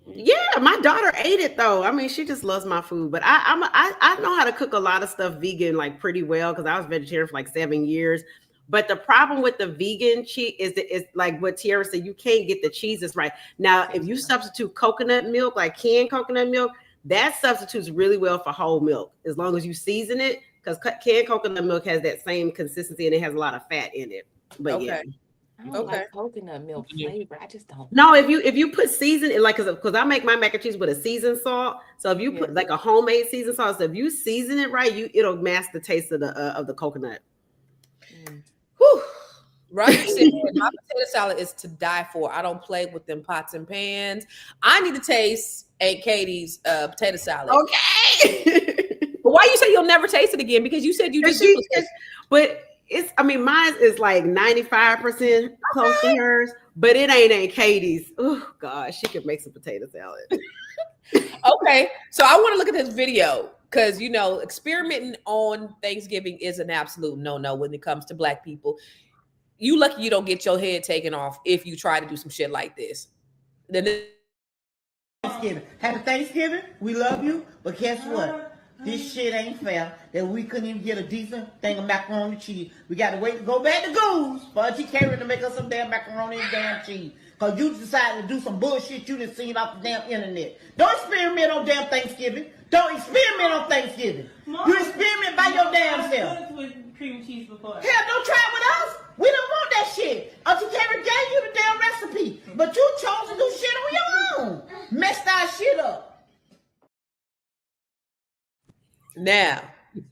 Yeah, my daughter ate it though. I mean, she just loves my food. But I know how to cook a lot of stuff vegan like pretty well because I was vegetarian for like 7 years. But the problem with the vegan cheese is like what Tiara said, you can't get the cheeses right. Now, if you substitute coconut milk, like canned coconut milk, that substitutes really well for whole milk as long as you season it, because canned coconut milk has that same consistency and it has a lot of fat in it. But okay. Yeah. I don't Okay. like coconut milk flavor. I just don't. No, if you put season, like, because I make my mac and cheese with a seasoned salt. So if you put like a homemade seasoned salt, so if you season it right, it'll mask the taste of the coconut. Whew. Roger said, my potato salad is to die for. I don't play with them pots and pans. I need to taste Aunt Katie's potato salad. Okay. But why you say you'll never taste it again? Because you said you just duplicate. But it's, I mean, mine is like 95% close to hers, but it ain't Aunt Katie's. Oh gosh, she could make some potato salad. Okay, so I want to look at this video because experimenting on Thanksgiving is an absolute no when it comes to Black people. You lucky you don't get your head taken off if you try to do some shit like this. Then Thanksgiving. Happy Thanksgiving. We love you. But guess what? This shit ain't fair that we couldn't even get a decent thing of macaroni and cheese. We got to wait to go back to Goose for Auntie Karen to make us some damn macaroni and damn cheese. Because you decided to do some bullshit you done seen off the damn internet. Don't experiment on damn Thanksgiving. Don't experiment on Thanksgiving. Mom, you experiment by your damn self. With cream cheese before. Hell, don't try it with us. We don't want that shit. Auntie Karen gave you the damn recipe. But you chose to do shit on your own. Messed our shit up. now,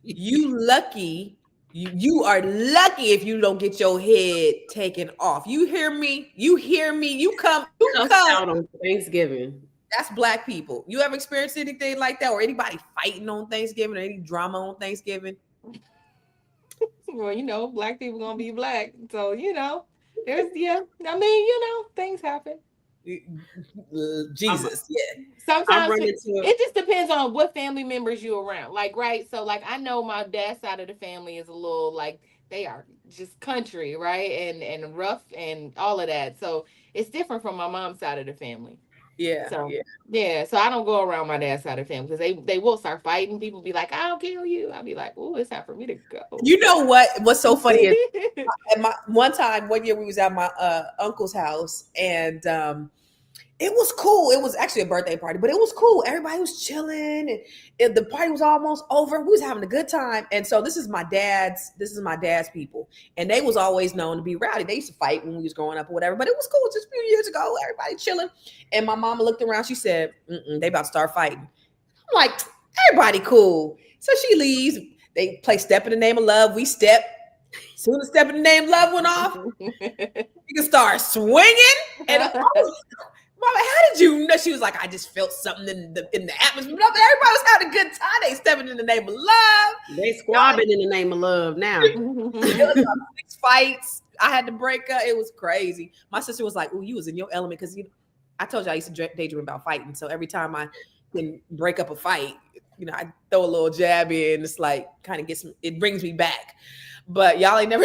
you lucky. You are lucky if you don't get your head taken off. You hear me? You hear me? You come out on Thanksgiving. That's Black people. You ever experienced anything like that, or anybody fighting on Thanksgiving, or any drama on Thanksgiving? Well, Black people gonna be Black, so there's things happen. Jesus, yeah. Sometimes it just depends on what family members you're around. Like, right? So, like, I know my dad's side of the family is a little like they are just country, right? And rough and all of that. So it's different from my mom's side of the family. Yeah. So so I don't go around my dad's side of the family because they will start fighting. People be like, "I'll kill you." I'll be like, "Oh, it's time for me to go." You know what? What's so funny is one year we was at my uncle's house, and it was cool. It was actually a birthday party, but it was cool. Everybody was chilling, and the party was almost over. We was having a good time. And so this is my dad's people, and they was always known to be rowdy. They used to fight when we was growing up or whatever, but it was cool. Just a few years ago, everybody chilling. And my mama looked around. She said, "They about to start fighting." I'm like, everybody cool. So she leaves. They play Step in the Name of Love. We step. As soon as Step in the Name of Love went off, you can start swinging. And Mama, how did you know? She was like, I just felt something in the atmosphere. Everybody was having a good time. They stepping in the name of love. They squabbing in the name of love now. 6 fights. I had to break up. It was crazy. My sister was like, "Oh, you was in your element," because I told you I used to daydream about fighting. So every time I can break up a fight, I throw a little jab in. It's like kind of it brings me back. But y'all ain't never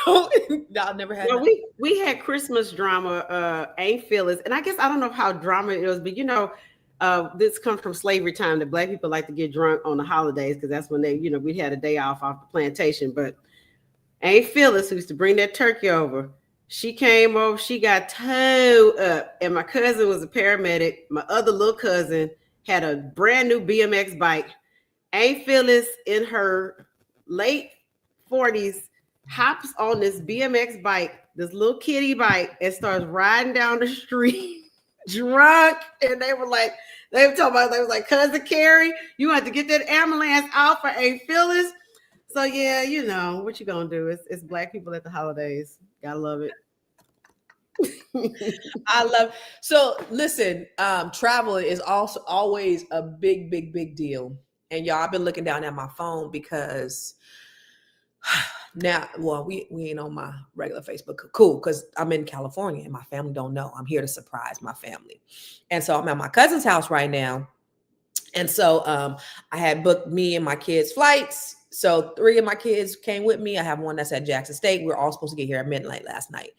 y'all never had. Well, we had Christmas drama, Aunt Phyllis, and I guess I don't know how drama it was, but this comes from slavery time that Black people like to get drunk on the holidays because that's when they, we had a day off the plantation. But Aunt Phyllis, who used to bring that turkey over, she came over, she got towed up, and my cousin was a paramedic. My other little cousin had a brand new BMX bike. Aunt Phyllis, in her late 40s, hops on this BMX bike, this little kiddie bike, and starts riding down the street drunk. And they were talking about, they was like, Cousin Carrie, you have to get that ambulance out for Aunt Phyllis. So yeah, what you gonna do? It's Black people at the holidays. Gotta love it. So listen, travel is also always a big, big, big deal. And y'all, I've been looking down at my phone because now, we ain't on my regular Facebook. Cool, because I'm in California and my family don't know. I'm here to surprise my family. And so I'm at my cousin's house right now. And so I had booked me and my kids' flights. So 3 of my kids came with me. I have one that's at Jackson State. We were all supposed to get here at midnight last night.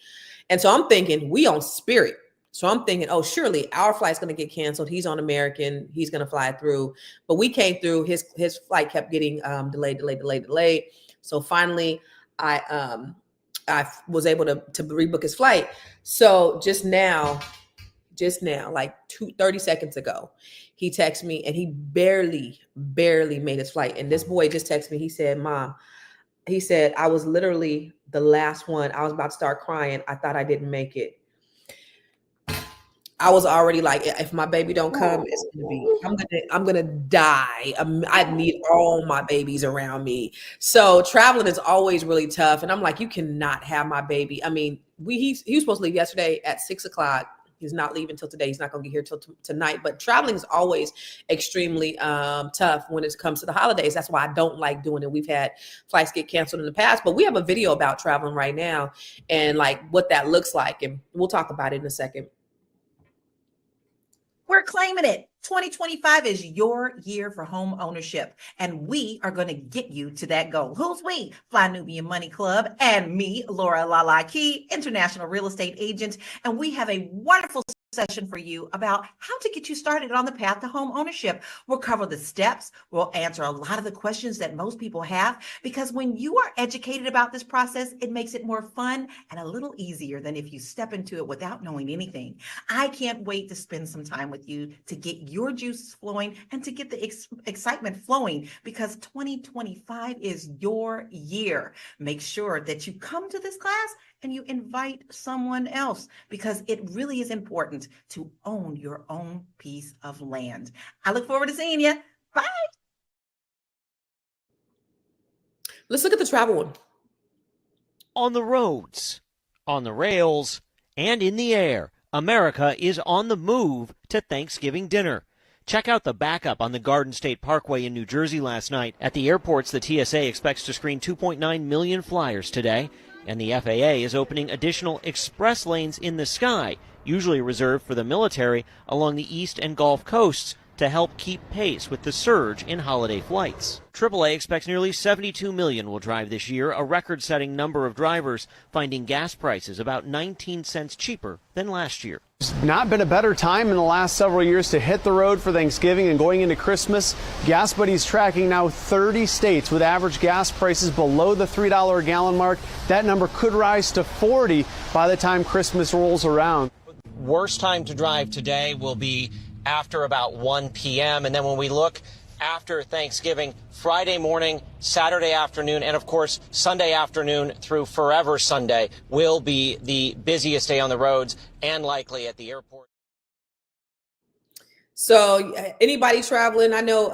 And so I'm thinking we on Spirit. So I'm thinking, oh, surely our flight's going to get canceled. He's on American. He's going to fly through. But we came through. His flight kept getting delayed. So finally, I was able to rebook his flight. So just now, like 30 seconds ago, he texted me and he barely made his flight. And this boy just texted me. He said, "Mom, He said, I was literally the last one. I was about to start crying. I thought I didn't make it. I was already like, if my baby don't come, it's gonna be, I'm gonna die. I need all my babies around me. So traveling is always really tough. And I'm like, you cannot have my baby. I mean, he was supposed to leave yesterday at 6:00. He's not leaving till today. He's not gonna get here till tonight. But traveling is always extremely tough when it comes to the holidays. That's why I don't like doing it. We've had flights get canceled in the past, but we have a video about traveling right now and like what that looks like, and we'll talk about it in a second. We're claiming it. 2025 is your year for home ownership, and we are going to get you to that goal. Who's we? Fly Nubian Money Club and me, Laura Lala Key, international real estate agent, and we have a wonderful session for you about how to get you started on the path to home ownership. We'll cover the steps. We'll answer a lot of the questions that most people have, because when you are educated about this process, it makes it more fun and a little easier than if you step into it without knowing anything. I can't wait to spend some time with you to get your juices flowing and to get the excitement flowing, because 2025 is your year. Make sure that you come to this class and you invite someone else, because it really is important to own your own piece of land. I look forward to seeing you. Bye. Let's look at the travel one. On the roads, on the rails, and in the air, America is on the move to Thanksgiving dinner. Check out the backup on the Garden State Parkway in New Jersey last night. At the airports, the TSA expects to screen 2.9 million flyers today, and the FAA is opening additional express lanes in the sky, usually reserved for the military, along the east and Gulf coasts to help keep pace with the surge in holiday flights. AAA expects nearly 72 million will drive this year, a record-setting number of drivers, finding gas prices about 19 cents cheaper than last year. It's not been a better time in the last several years to hit the road for Thanksgiving and going into Christmas. Gas Buddy's tracking now 30 states with average gas prices below the $3 a gallon mark. That number could rise to 40 by the time Christmas rolls around. Worst time to drive today will be after about 1 p.m. And then when we look after Thanksgiving, Friday morning, Saturday afternoon, and of course, Sunday afternoon through Forever Sunday will be the busiest day on the roads and likely at the airport. So anybody traveling, I know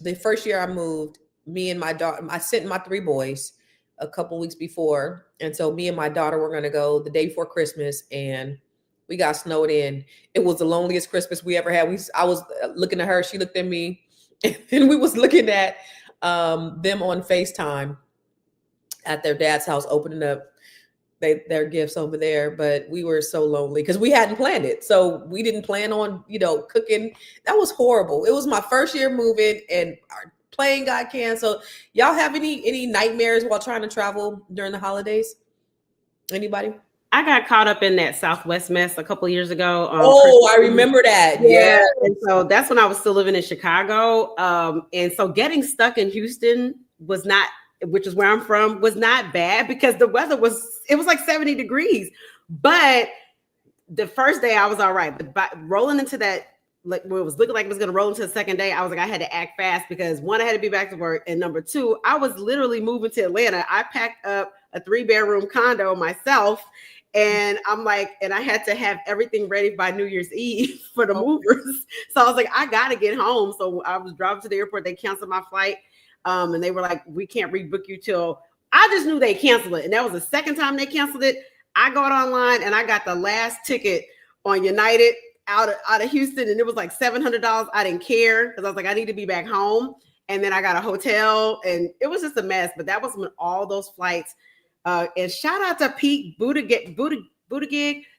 the first year I moved, me and my daughter, I sent my 3 boys a couple weeks before. And so me and my daughter were going to go the day before Christmas, and we got snowed in. It was the loneliest Christmas we ever had. I was looking at her, she looked at me, and we was looking at them on FaceTime at their dad's house, opening up their gifts over there. But we were so lonely because we hadn't planned it. So we didn't plan on, cooking. That was horrible. It was my first year moving, and our plane got canceled. Y'all have any nightmares while trying to travel during the holidays? Anybody? I got caught up in that Southwest mess a couple of years ago. I remember that. Yeah. And so that's when I was still living in Chicago. And so getting stuck in Houston was not, which is where I'm from, was not bad because the weather was like 70 degrees. But the first day I was all right. But by rolling into that, like where it was looking like it was going to roll into the second day, I was like, I had to act fast because 1, I had to be back to work. And number 2, I was literally moving to Atlanta. I packed up a 3-bedroom condo myself. And I'm like, and I had to have everything ready by New Year's Eve for the movers. So I was like, I got to get home. So I was driving to the airport. They canceled my flight. And they were like, we can't rebook you till, I just knew they canceled it. And that was the second time they canceled it. I got online and I got the last ticket on United out of Houston. And it was like $700. I didn't care because I was like, I need to be back home. And then I got a hotel and it was just a mess. But that was when all those flights. And shout out to Pete Buttigieg,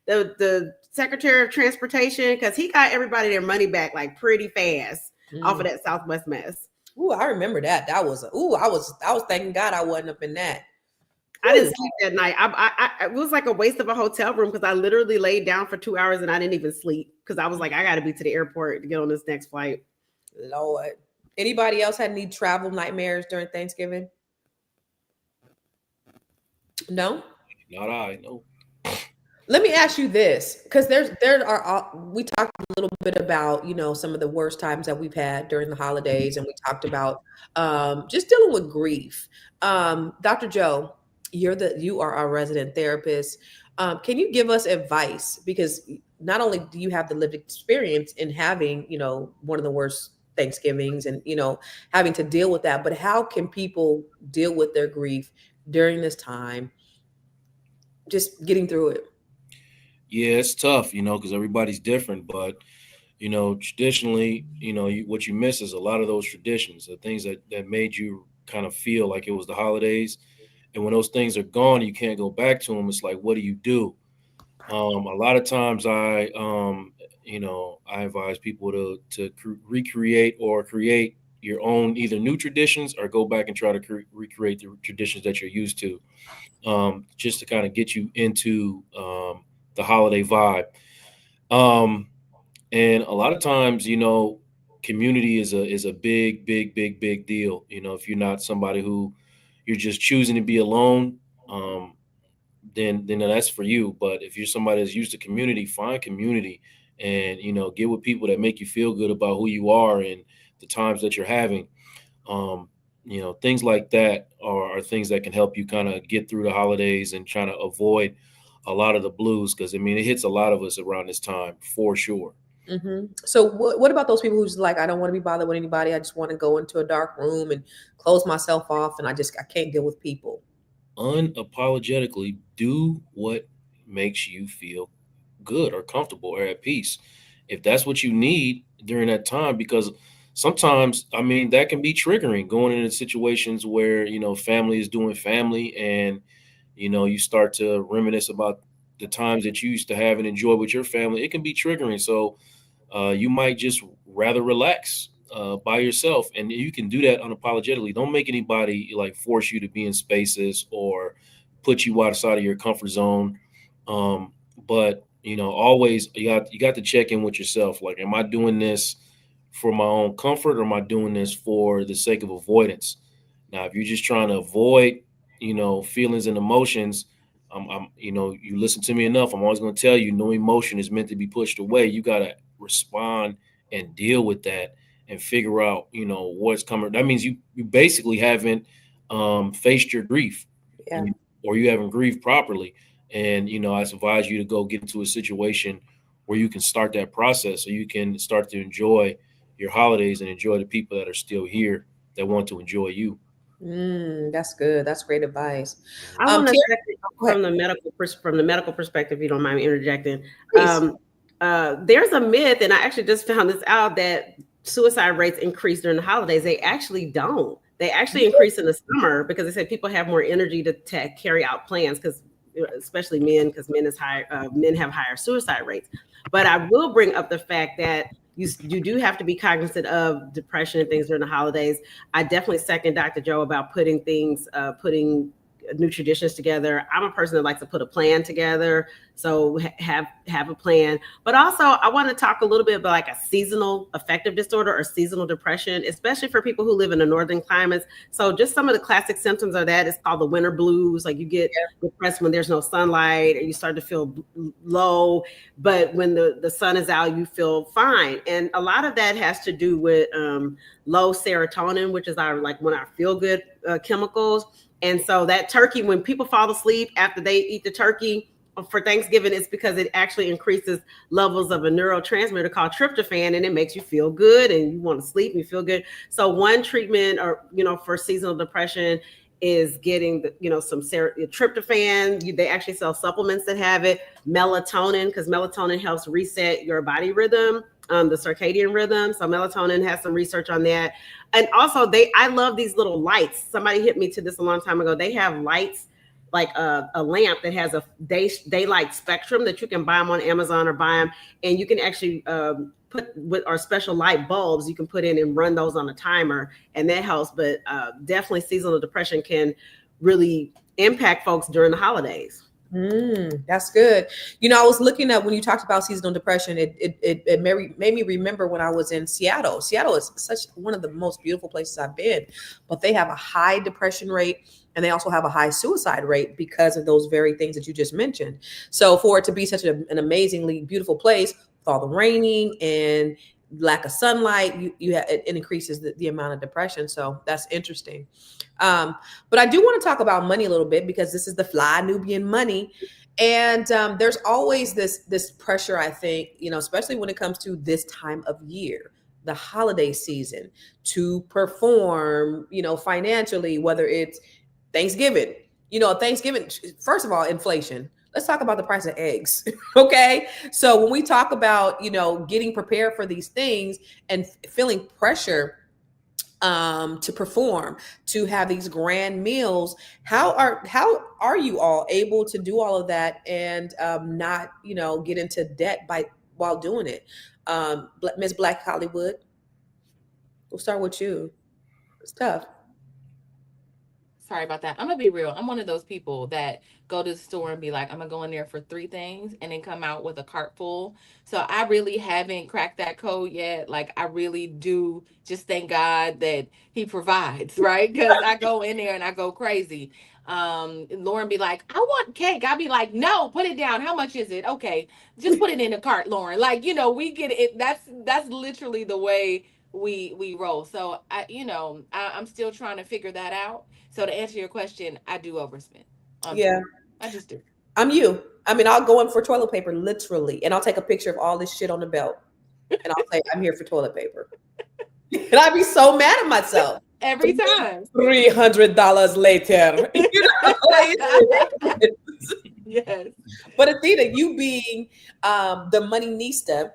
the Secretary of Transportation, because he got everybody their money back like pretty fast off of that Southwest mess. Ooh, I remember that. That was I was thanking God I wasn't up in that. I didn't sleep that night. It was like a waste of a hotel room because I literally laid down for 2 hours and I didn't even sleep because I was like, I got to be to the airport to get on this next flight. Lord. Anybody else had any travel nightmares during Thanksgiving? No? Not I, no. Let me ask you this, because we talked a little bit about, you know, some of the worst times that we've had during the holidays, and we talked about just dealing with grief. Dr. Joe, you are our resident therapist. Can you give us advice? Because not only do you have the lived experience in having, you know, one of the worst Thanksgivings and, you know, having to deal with that, but how can people deal with their grief during this time, just getting through it? Yeah, it's tough, you know, because everybody's different. But you know, traditionally, you know, what you miss is a lot of those traditions, the things that made you kind of feel like it was the holidays. And when those things are gone, you can't go back to them. It's like, what do you do? A lot of times, you know, I advise people to recreate or create your own either new traditions or go back and try to recreate the traditions that you're used to, just to kind of get you into the holiday vibe. Um, and a lot of times, you know, community is a big deal. You know, if you're not somebody who you're just choosing to be alone, um, then that's for you. But if you're somebody that's used to community, find community, and you know, get with people that make you feel good about who you are and the times that you're having. Um, you know, things like that are things that can help you kind of get through the holidays and trying to avoid a lot of the blues, because I mean, it hits a lot of us around this time for sure. So what about those people who's like, I don't want to be bothered with anybody. I just want to go into a dark room and close myself off, and I can't deal with people. Unapologetically do what makes you feel good or comfortable or at peace. If that's what you need during that time, because sometimes, I mean, that can be triggering going into situations where, you know, family is doing family, and, you know, you start to reminisce about the times that you used to have and enjoy with your family. It can be triggering. So, you might just rather relax by yourself, and you can do that unapologetically. Don't make anybody like force you to be in spaces or put you outside of your comfort zone. But you know, always you got to check in with yourself. Like, am I doing this for my own comfort, or am I doing this for the sake of avoidance? Now, if you're just trying to avoid, you know, feelings and emotions, you know, you listen to me enough. I'm always going to tell you, no emotion is meant to be pushed away. You got to respond and deal with that and figure out, you know, what's coming. That means you basically haven't faced your grief, Yeah. or you haven't grieved properly. And you know, I advise you to go get into a situation where you can start that process, so you can start to enjoy your holidays and enjoy the people that are still here that want to enjoy you. That's good. That's great advice. I want to Terry, second go ahead, from the medical perspective, if you don't mind me interjecting. please. There's a myth, and I actually just found this out, that suicide rates increase during the holidays. They actually don't. They actually increase in the summer because they said people have more energy to carry out plans, because especially men, because men have higher suicide rates. But I will bring up the fact that you do have to be cognizant of depression and things during the holidays. I definitely second Dr. Joe about putting new traditions together. I'm a person that likes to put a plan together, so have a plan. But also, I want to talk a little bit about like a seasonal affective disorder or seasonal depression, especially for people who live in the northern climates. So just some of the classic symptoms of that is called the winter blues. Like, you get depressed when there's no sunlight, or you start to feel low, but when the sun is out, you feel fine. And a lot of that has to do with low serotonin, which is one of our feel good chemicals. And so that turkey, when people fall asleep after they eat the turkey for Thanksgiving, it's because it actually increases levels of a neurotransmitter called tryptophan, and it makes you feel good and you want to sleep and you feel good. So one treatment, or for seasonal depression, is getting some tryptophan. They actually sell supplements that have it. Melatonin, because melatonin helps reset your body rhythm, the circadian rhythm. So melatonin has some research on that. And also, I love these little lights. Somebody hit me to this a long time ago. They have lights, like a lamp that has a daylight spectrum, that you can buy them on Amazon or buy them, and you can actually put with our special light bulbs you can put in and run those on a timer, and that helps. But definitely seasonal depression can really impact folks during the holidays. That's good. I was looking at when you talked about seasonal depression, it made me remember when I was in Seattle. Seattle is such one of the most beautiful places I've been, but they have a high depression rate and they also have a high suicide rate because of those very things that you just mentioned. So for it to be such an amazingly beautiful place with all the raining and lack of sunlight, it increases the amount of depression. So that's interesting. But I do want to talk about money a little bit because this is the Fly Nubian money. And there's always this pressure, I think, especially when it comes to this time of year, the holiday season, to perform, financially, whether it's Thanksgiving. Thanksgiving, first of all, inflation. Let's talk about the price of eggs. Okay. So when we talk about, getting prepared for these things and feeling pressure to perform, to have these grand meals, how are you all able to do all of that and not get into debt while doing it? Miss Black Hollywood, we'll start with you. It's tough. Sorry about that. I'm gonna be real. I'm one of those people that go to the store and be like, I'm gonna go in there for 3 things and then come out with a cart full. So I really haven't cracked that code yet. Like I really do just thank God that He provides, right? Because I go in there and I go crazy. Lauren be like, I want cake. I'll be like, no, put it down. How much is it? Okay, just put it in the cart, Lauren. Like, we get it. That's literally the way we roll. So I'm still trying to figure that out. So to answer your question, I do overspend on Yeah, food. I just do. I'm you. I mean, I'll go in for toilet paper literally, and I'll take a picture of all this shit on the belt, and I'll say I'm here for toilet paper, and I'd be so mad at myself. Every time. $300 later. Yes. But Athena, you being the money-nista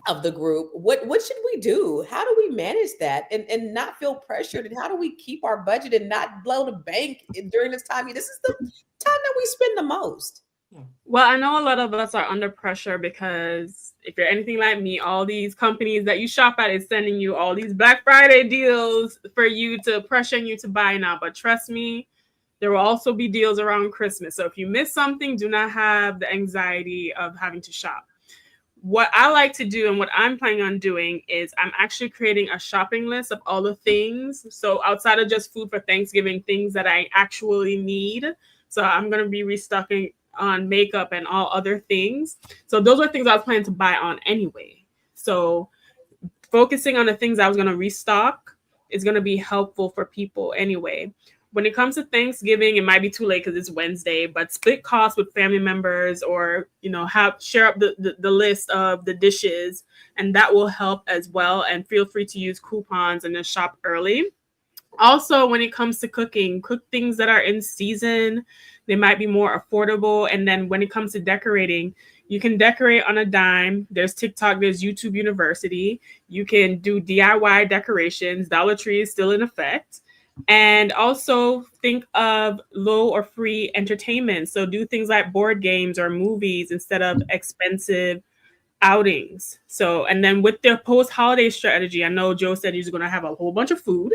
of the group, what should we do? How do we manage that and not feel pressured? And how do we keep our budget and not blow the bank during this time? This is the time that we spend the most. Well, I know a lot of us are under pressure because if you're anything like me, all these companies that you shop at is sending you all these Black Friday deals for you to pressure you to buy now. But trust me, there will also be deals around Christmas. So if you miss something, do not have the anxiety of having to shop. What I like to do and what I'm planning on doing is I'm actually creating a shopping list of all the things. So outside of just food for Thanksgiving, things that I actually need. So I'm going to be restocking on makeup and all other things. So those are things I was planning to buy on anyway. So focusing on the things I was going to restock is going to be helpful for people anyway. When it comes to Thanksgiving, it might be too late because it's Wednesday, but split costs with family members or, share up the list of the dishes, and that will help as well. And feel free to use coupons and then shop early. Also, when it comes to cooking, cook things that are in season. They might be more affordable. And then when it comes to decorating, you can decorate on a dime. There's TikTok, there's YouTube University. You can do DIY decorations. Dollar Tree is still in effect. And also think of low or free entertainment. So do things like board games or movies instead of expensive outings. So, and then with their post-holiday strategy, I know Joe said he's going to have a whole bunch of food.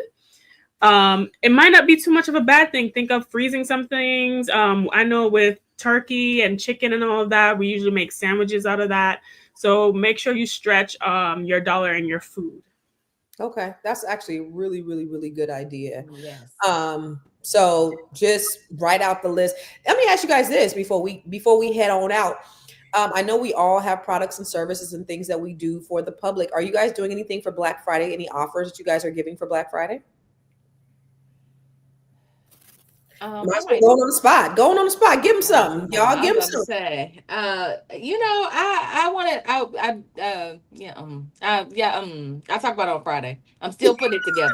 It might not be too much of a bad thing. Think of freezing some things. I know with turkey and chicken and all of that, we usually make sandwiches out of that. So make sure you stretch your dollar and your food. Okay, that's actually a really, really, really good idea. Yes. So just write out the list. Let me ask you guys this before we head on out. I know we all have products and services and things that we do for the public. Are you guys doing anything for Black Friday? Any offers that you guys are giving for Black Friday? Going on the spot. Going on the spot. Give them something, y'all. Give them something. Say, I want to. I'll talk about it on Friday. I'm still putting it together.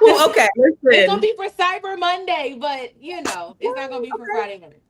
Well, okay. It's gonna be for Cyber Monday, but it's not gonna be for Friday Monday.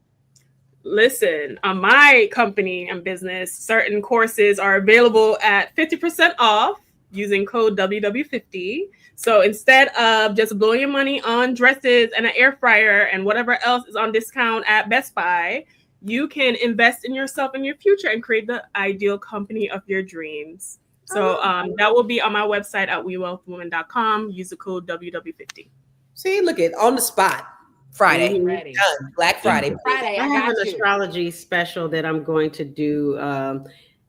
Listen, on my company and business, certain courses are available at 50% off using code WW50. So instead of just blowing your money on dresses and an air fryer and whatever else is on discount at Best Buy, you can invest in yourself and your future and create the ideal company of your dreams. So that will be on my website at wewealthwoman.com. Use the code WW50. See, look at on the spot. Friday. Ready. Done. Black Friday. Friday, I I have got an you. astrology special that I'm going to do.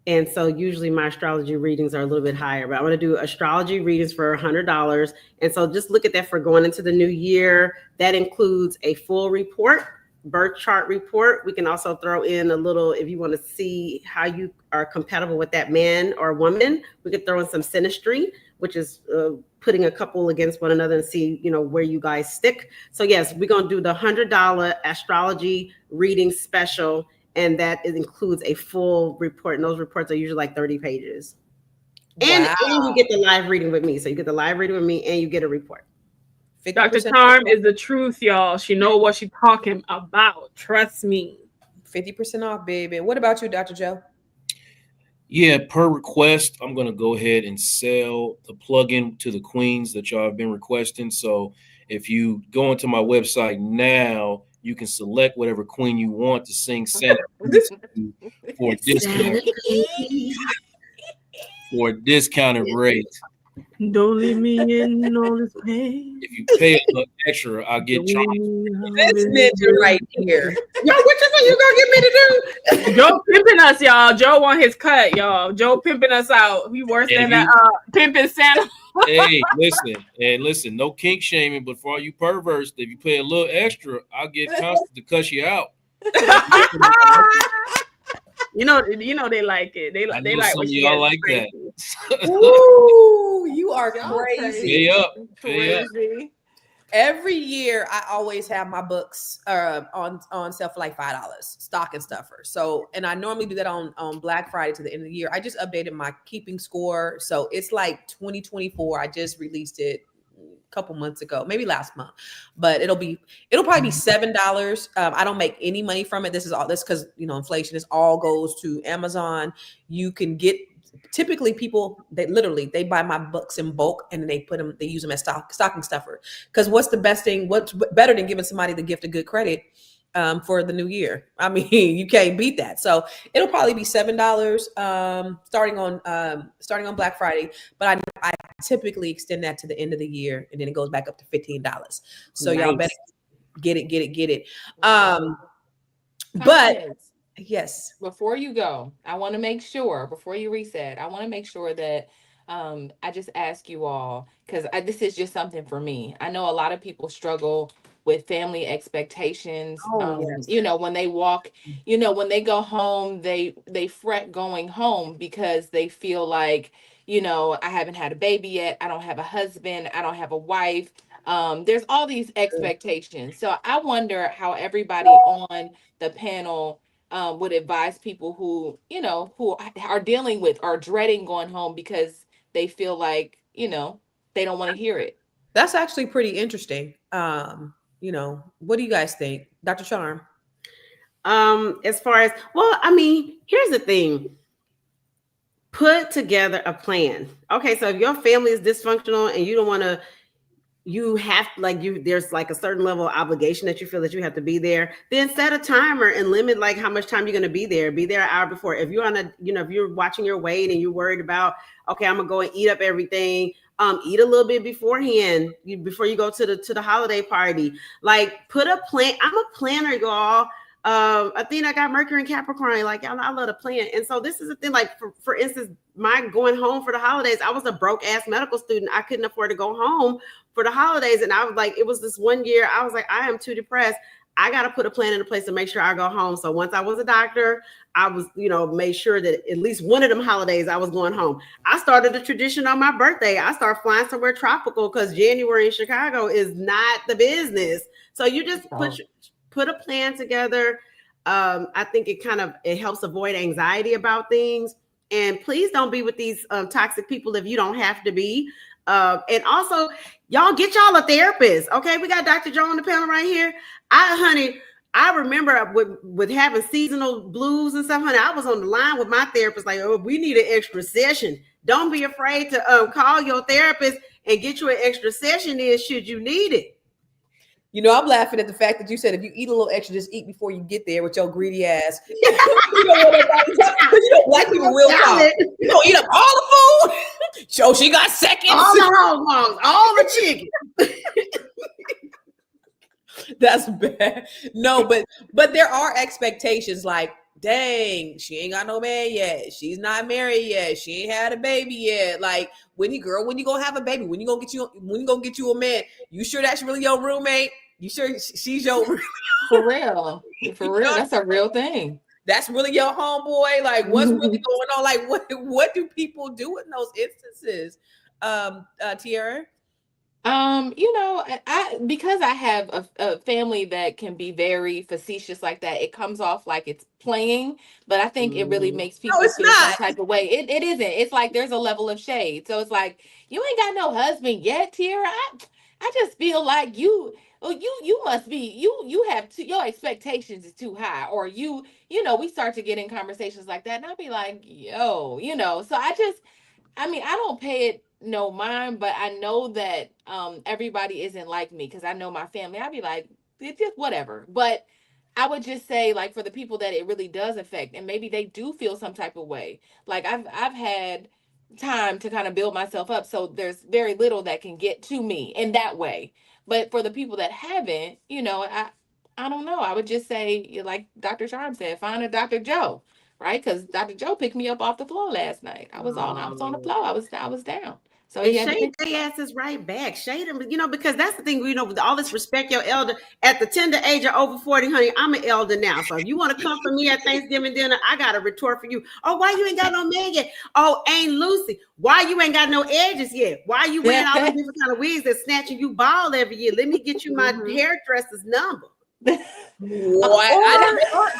And so usually my astrology readings are a little bit higher, but I'm going to do astrology readings for $100. And so just look at that for going into the new year. That includes a full report, birth chart report. We can also throw in a little, if you want to see how you are compatible with that man or woman, we could throw in some synastry, which is putting a couple against one another and see, where you guys stick. So yes, we're going to do the $100 astrology reading special. And that includes a full report. And those reports are usually like 30 pages. And you get the live reading with me. So you get the live reading with me and you get a report. Dr. Charm is the truth, y'all. She know what she's talking about. Trust me. 50% off, baby. What about you, Dr. Joe? Yeah, per request, I'm going to go ahead and sell the plugin to the queens that y'all have been requesting. So if you go into my website now, you can select whatever queen you want to sing Santa for a discounted rate. Don't leave me in all this pain. If you pay a little extra, I'll get charged. This ninja right here. Yo, what you gonna get me to do? Joe pimping us, y'all. Joe want his cut, y'all. Joe pimping us out. He worse than that pimping Santa. Hey, listen, no kink shaming, but for all you perverts, if you pay a little extra, I'll get Constance to cuss you out. You know they like it. They like some what of y'all like crazy. that. Ooh, you are crazy. Pay up. Every year, I always have my books on sale for like $5, stocking stuffer. So, and I normally do that on Black Friday to the end of the year. I just updated my keeping score, so it's like 2024. I just released it a couple months ago, maybe last month, but it'll probably be $7. I don't make any money from it. This because inflation is all goes to Amazon. You can get. Typically people they buy my books in bulk and then they use them as stocking stuffer. Because what's better than giving somebody the gift of good credit for the new year? I mean, you can't beat that. So it'll probably be $7 starting on Black Friday, but I typically extend that to the end of the year and then it goes back up to $15. So Y'all better get it. But yes. Before you go, I want to make sure, before you reset, I want to make sure that I just ask you all, because this is just something for me. I know a lot of people struggle with family expectations. Yes. When they walk, when they go home, they fret going home because they feel like, I haven't had a baby yet. I don't have a husband. I don't have a wife. There's all these expectations. So I wonder how everybody on the panel would advise people who are dealing with or dreading going home because they feel like, they don't want to hear it. That's actually pretty interesting. What do you guys think? Dr. Charm? As far as, here's the thing. Put together a plan. Okay, so if your family is dysfunctional and you don't want to, there's like a certain level of obligation that you feel that you have to be there, then set a timer and limit like how much time you're going to be there. Be there an hour before. If you're if you're watching your weight and you're worried about, okay, I'm going to go and eat up everything, eat a little bit beforehand, before you go to the holiday party. Like, put a plan. I'm a planner, y'all. I think I got Mercury and Capricorn. Like, y'all know, I love to plan. And so this is the thing, like, for instance, my going home for the holidays, I was a broke ass medical student. I couldn't afford to go home for the holidays. And I was like, it was this one year, I was like, I am too depressed. I got to put a plan into place to make sure I go home. So once I was a doctor, I was, made sure that at least one of them holidays I was going home. I started a tradition on my birthday. I started flying somewhere tropical because January in Chicago is not the business. So you just put a plan together. I think it helps avoid anxiety about things. And please don't be with these toxic people if you don't have to be. And also, y'all get y'all a therapist. Okay, we got Dr. Joe on the panel right here. I remember with having seasonal blues and stuff, honey, I was on the line with my therapist like, oh, we need an extra session. Don't be afraid to call your therapist and get you an extra session in should you need it. I'm laughing at the fact that you said if you eat a little extra, just eat before you get there with your greedy ass. Black people will talk. You don't eat up all the food. So she got seconds. All the hormones, all the chicken. That's bad. No, but there are expectations like, dang, she ain't got no man yet. She's not married yet. She ain't had a baby yet. Like, when you gonna have a baby? When you gonna get you a man? You sure that's really your roommate? You sure she's your For real. For real. know, That's a real thing. that's really your homeboy? Like, what's really going on? Like, what do people do in those instances? Tiara? You know, I because I have a family that can be very facetious like that, it comes off like it's playing, but I think it really makes No, people it's feel some not. type of way. It isn't. It's like there's a level of shade. So it's like, you ain't got no husband yet, Tierra. I just feel like you must be you have your expectations is too high, or you know, we start to get in conversations like that, and I'll be like, yo, you know, so I mean, I don't pay it no mind, but I know that everybody isn't like me because I know my family. I'd be like, it's just whatever. But I would just say, like, for the people that it really does affect, and maybe they do feel some type of way. Like I've had time to kind of build myself up, so there's very little that can get to me in that way. But for the people that haven't, you know, I don't know. I would just say, like Dr. Charm said, find a Dr. Joe, right? Because Dr. Joe picked me up off the floor last night. I was on the floor. I was down. So And he had to shade pick. their asses right back. Shade them, you know, because that's the thing, you know, with all this respect your elder at the tender age of over 40, honey, I'm an elder now. So if you want to come for me at Thanksgiving dinner, I got a retort for you. Oh, why you ain't got no man yet? Oh, Ain't Lucy, why you ain't got no edges yet? Why you wearing all these different kind of wigs that snatching you bald every year? Let me get you my hairdresser's number. What?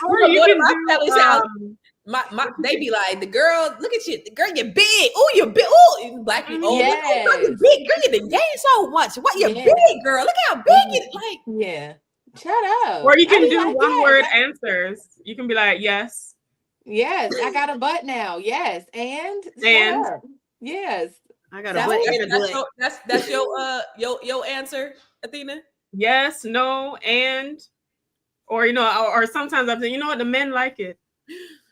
Or you can do My they be like, the girl, look at you, the girl, you're big. Oh, you're big. Oh, black people. Oh, look, oh, girl, you're big. Girl, you done gained so much. What, you're big, girl. Look how big it like. Yeah. Shut up. or you I can be do like, one yes, word answers. You can be like, yes. yes, I got a butt now. Yes. And shut And up. Yes. I got a So butt and a That's butt. that's your answer, Athena. yes, no, and or you know, or sometimes I'm saying, you know what, the men like it.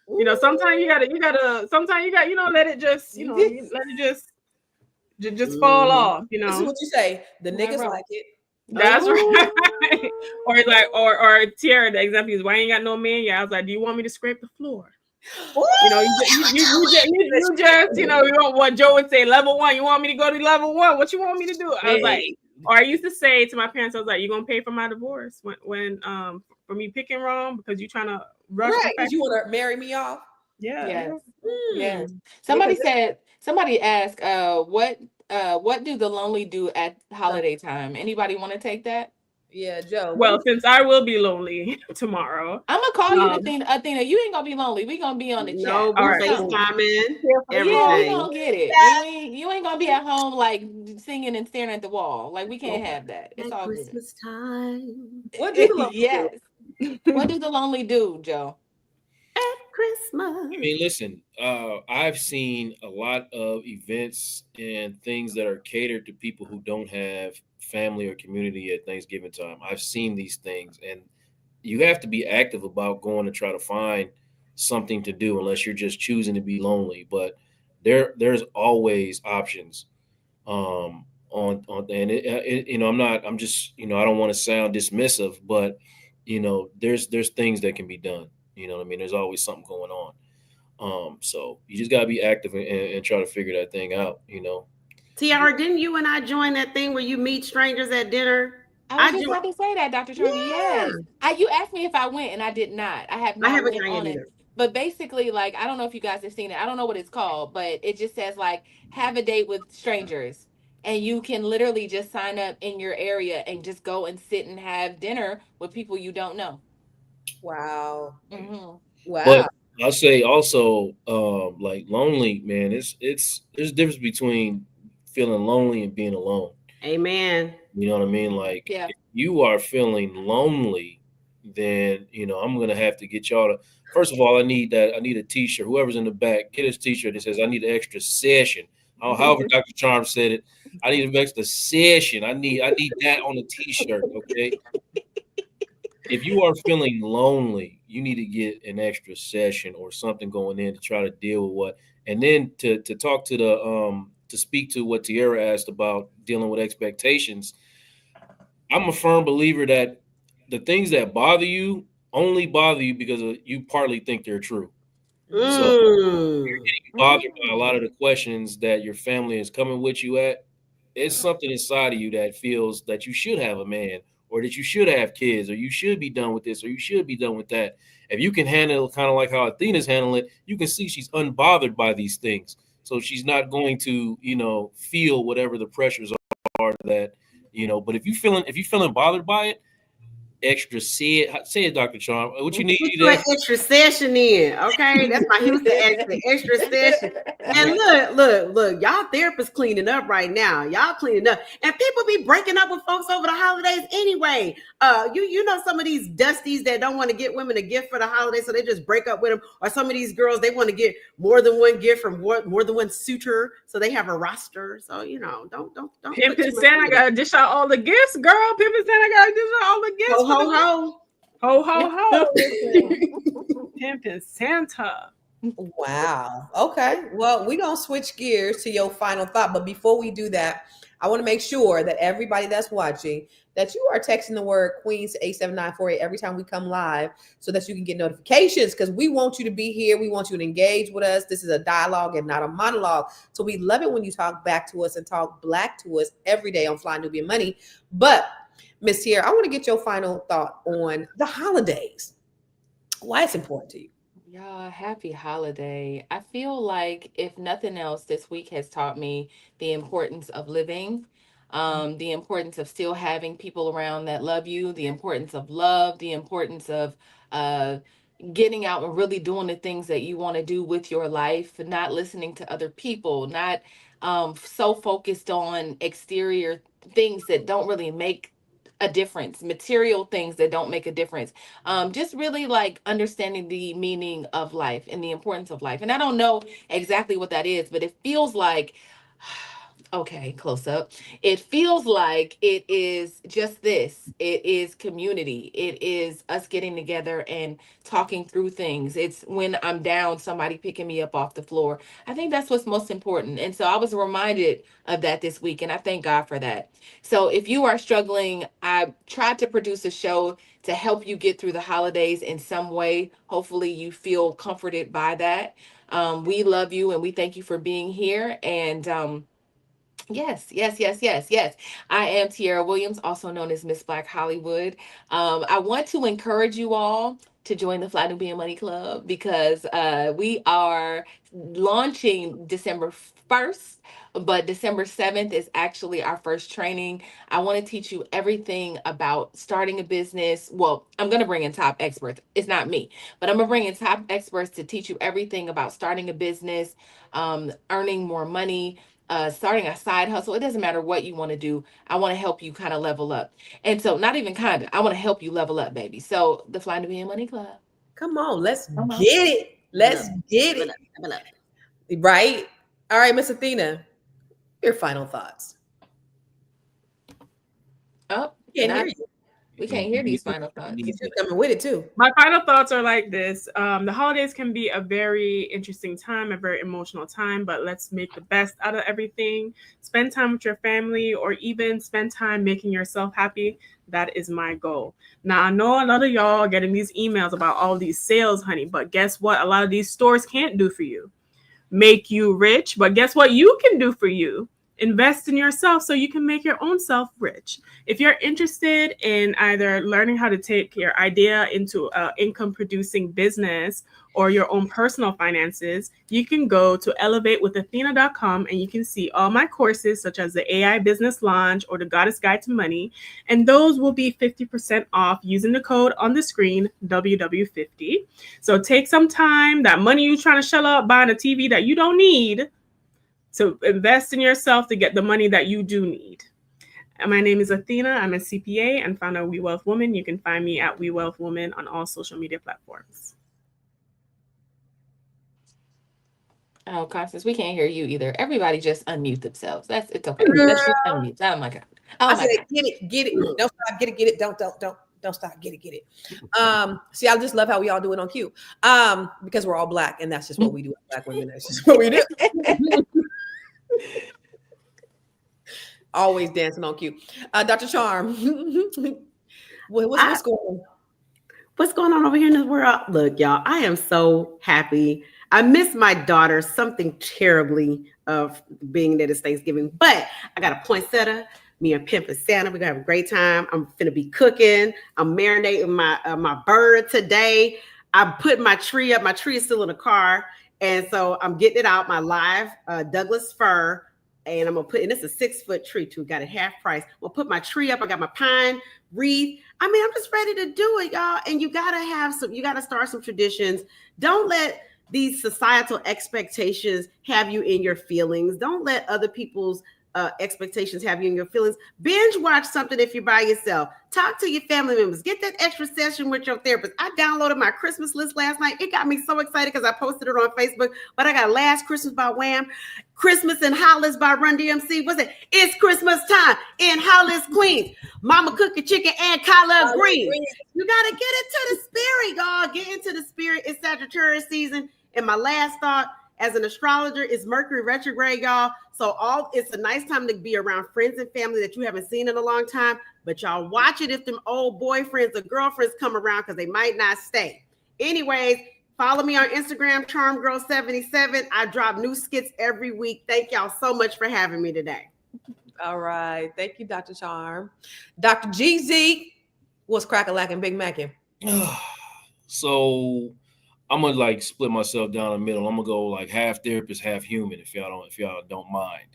You know, sometimes you gotta sometimes you got, you know, let it just, you know, let it just fall off, you This is know. what you say. The Right, niggas right. like it. That's Oh. right. Or it's like, or Tiara, the example is, why ain't got no man yet? I was like, do you want me to scrape the floor? You know, you just, you know, you want what Joe would say, level one. You want me to go to level one? What you want me to do? I was like, or I used to say to my parents, I was like, you gonna pay for my divorce when for me picking wrong because you trying to rush Right, perfection? because you want to marry me off. Yeah. Yes. Hmm. Yes. Because Somebody asked, what do the lonely do at holiday time? Anybody want to take that? yeah, Joe. Well, since I will be lonely tomorrow. I'm gonna call you Athena. You ain't gonna be lonely. We gonna be on the No, chat. we All right, Something. cool. FaceTiming, Yeah, we everything. gonna get it. You ain't gonna be at home like singing and staring at the wall. Like we can't have that. It's At all good. Christmas time. What do the lonely do? Yes. What do the lonely do, Joe? At Christmas. I mean, listen, I've seen a lot of events and things that are catered to people who don't have family or community at Thanksgiving time. I've seen these things, and you have to be active about going to try to find something to do unless you're just choosing to be lonely. But there's always options. On and you know, I'm just, you know, I don't want to sound dismissive, but you know, there's things that can be done. You know what I mean? There's always something going on. So you just gotta be active and try to figure that thing out, you know. Tiara, didn't you and I join that thing where you meet strangers at dinner? I was just about to say that, Dr. Charmy. Yeah. Yes. You asked me if I went and I did not. I have I not haven't went gone yet on it. either. But basically, like, I don't know if you guys have seen it. I don't know what it's called, but it just says like have a date with strangers. And you can literally just sign up in your area and just go and sit and have dinner with people you don't know. Wow. Mm-hmm. Wow. But I'll say also, like lonely, man, there's a difference between feeling lonely and being alone. Amen. You know what I mean? Like Yeah. if you are feeling lonely, then you know I'm gonna have to get y'all to. First of all, I need a T-shirt. Whoever's in the back, get his T-shirt that says "I need an extra session." However, Dr. Charm said it, I need an extra session. I need that on a T-shirt. Okay. If you are feeling lonely, you need to get an extra session or something going in to try to deal with what. And then to talk to the to speak to what Tierra asked about dealing with expectations. I'm a firm believer that the things that bother you only bother you because you partly think they're true. So you're getting bothered by a lot of the questions that your family is coming with you at. It's something inside of you that feels that you should have a man, or that you should have kids, or you should be done with this, or you should be done with that. If you can handle kind of like how Athena's handling it, you can see she's unbothered by these things. So she's not going to, feel whatever the pressures are that, but if you're feeling bothered by it, extra say it, Dr. Charm. What you need Put to an extra session in, okay? That's my Houston accent, extra session. And look, y'all therapists cleaning up right now. Y'all cleaning up. And people be breaking up with folks over the holidays anyway. You know some of these dusties that don't want to get women a gift for the holidays, so they just break up with them. Or some of these girls, they want to get more than one gift from more than one suitor, so they have a roster. So don't Pimpin' Santa gotta dish out all the gifts, girl. Pimpin' Santa gotta dish out all the gifts. Ho ho ho ho. Pimpin' Santa. Wow. Okay. Well, we're going to switch gears to your final thought. But before we do that, I want to make sure that everybody that's watching, that you are texting the word Queens to 87948 every time we come live, so that you can get notifications, because we want you to be here. We want you to engage with us. This is a dialogue and not a monologue. So we love it when you talk back to us and talk Black to us every day on Fly Nubian Money. But Miss Tierra, I want to get your final thought on the holidays. Why it's important to you. Yeah, happy holiday. I feel like if nothing else, this week has taught me the importance of living, the importance of still having people around that love you, the importance of love, the importance of getting out and really doing the things that you want to do with your life, not listening to other people, not so focused on exterior things that don't really make a difference, material things that don't make a difference. Just really like understanding the meaning of life and the importance of life. And I don't know exactly what that is, but it feels like, okay, close up. It feels like it is just this. It is community. It is us getting together and talking through things. It's when I'm down, somebody picking me up off the floor. I think that's what's most important. And so I was reminded of that this week, and I thank God for that. So if you are struggling, I tried to produce a show to help you get through the holidays in some way. Hopefully you feel comforted by that. We love you and we thank you for being here. And yes. I am Tierra Williams, also known as Miss Black Hollywood. I want to encourage you all to join the Fly Nubian Money Club, because we are launching December 1st, but December 7th is actually our first training. I want to teach you everything about starting a business. Well, I'm going to bring in top experts. It's not me, but I'm going to bring in top experts to teach you everything about starting a business, earning more money, starting a side hustle. It doesn't matter what you want to do. I want to help you kind of level up. And so not even kind of, I want to help you level up, baby. So the Fly Nubian Money Club. Come on, let's get it. Let's get it. Right? All right, Miss Athena, your final thoughts. Oh, Can't hear you. We can't hear these final thoughts. You're coming with it too. My final thoughts are like this. The holidays can be a very interesting time, a very emotional time, but let's make the best out of everything. Spend time with your family, or even spend time making yourself happy. That is my goal. Now, I know a lot of y'all are getting these emails about all these sales, honey, but guess what? A lot of these stores can't do for you. Make you rich, but guess what you can do for you? Invest in yourself so you can make your own self rich. If you're interested in either learning how to take your idea into an income producing business or your own personal finances, you can go to elevatewithathena.com and you can see all my courses, such as the AI Business Launch or the Goddess Guide to Money. And those will be 50% off using the code on the screen, WW50. So take some time, that money you're trying to shell out buying a TV that you don't need, to invest in yourself to get the money that you do need. And my name is Athena. I'm a CPA and founder of We Wealth Woman. You can find me at We Wealth Woman on all social media platforms. Oh, Constance, we can't hear you either. Everybody just unmute themselves. It's okay. Let's just unmute. Oh my God. I said, get it. Don't stop, get it. Don't stop, get it. See, I just love how we all do it on cue. Because we're all Black, and that's just what we do as Black women. That's just what we do. Always dancing on cue. Dr. Charm. What's going on? What's going on over here in this world? Look, y'all, I am so happy. I miss my daughter something terribly of being that it's Thanksgiving, but I got a poinsettia. Me and Pimp and Santa, we're gonna have a great time. I'm finna be cooking. I'm marinating my bird today. I'm putting my tree up. My tree is still in the car, and so I'm getting it out. My live Douglas fir, and I'm gonna put. And it's a 6-foot tree too. Got it half price. We'll put my tree up. I got my pine wreath. I mean, I'm just ready to do it, y'all. And you gotta start some traditions. Don't let these societal expectations have you in your feelings. Don't let other people's expectations have you in your feelings. Binge watch something if you're by yourself. Talk to your family members. Get that extra session with your therapist. I downloaded my Christmas list last night. It got me so excited because I posted it on Facebook. But I got Last Christmas by Wham, Christmas in Hollis by Run DMC. What's it? It's Christmas time in Hollis, Queens. Mama cooking chicken and collard greens. You got to get into the spirit, y'all. Get into the spirit. It's Sagittarius season. And my last thought, as an astrologer, is Mercury retrograde, y'all. So it's a nice time to be around friends and family that you haven't seen in a long time. But y'all watch it if them old boyfriends or girlfriends come around because they might not stay. Anyways, follow me on Instagram, CharmGirl77. I drop new skits every week. Thank y'all so much for having me today. All right. Thank you, Dr. Charm. Dr. GZ, what's crack-a-lackin' Big Mackin'? So I'm gonna like split myself down the middle. I'm gonna go like half therapist, half human, if y'all don't mind.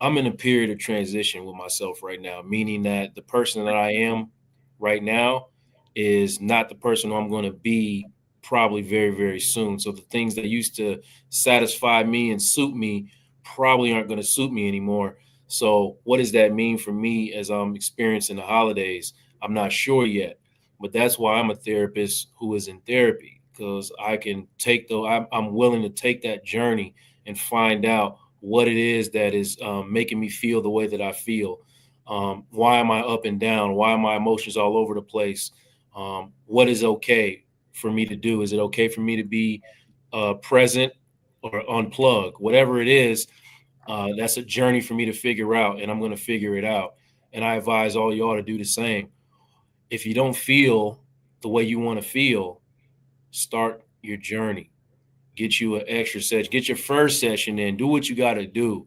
I'm in a period of transition with myself right now, meaning that the person that I am right now is not the person who I'm going to be probably very, very soon. So the things that used to satisfy me and suit me probably aren't going to suit me anymore. So what does that mean for me as I'm experiencing the holidays? I'm not sure yet, but that's why I'm a therapist who is in therapy, because I can I'm willing to take that journey and find out what it is that is making me feel the way that I feel. Why am I up and down? Why are my emotions all over the place? What is okay for me to do? Is it okay for me to be present or unplug? Whatever it is, that's a journey for me to figure out, and I'm going to figure it out. And I advise all y'all to do the same. If you don't feel the way you want to feel, start your journey. Get you an extra session. Get your first session in. Do what you got to do.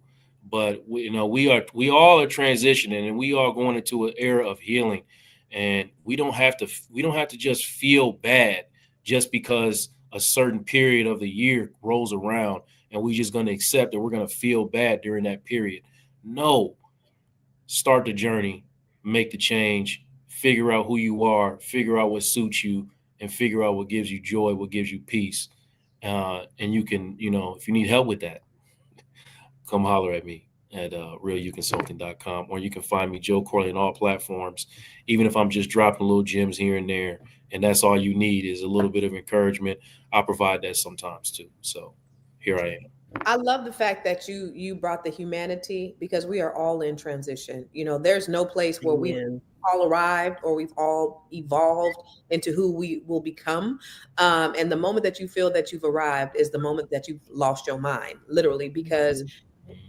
But we all are transitioning, and we are going into an era of healing. And we don't have to just feel bad just because a certain period of the year rolls around, and we're just going to accept that we're going to feel bad during that period. No, start the journey, make the change, figure out who you are, figure out what suits you, and figure out what gives you joy, what gives you peace. And you can, if you need help with that, come holler at me at realuconsulting.com, or you can find me, Joe Corley, on all platforms, even if I'm just dropping little gems here and there. And that's all you need is a little bit of encouragement. I provide that sometimes too. So here I am. I love the fact that you brought the humanity, because we are all in transition. There's no place where we all arrived or we've all evolved into who we will become. And the moment that you feel that you've arrived is the moment that you've lost your mind, literally, because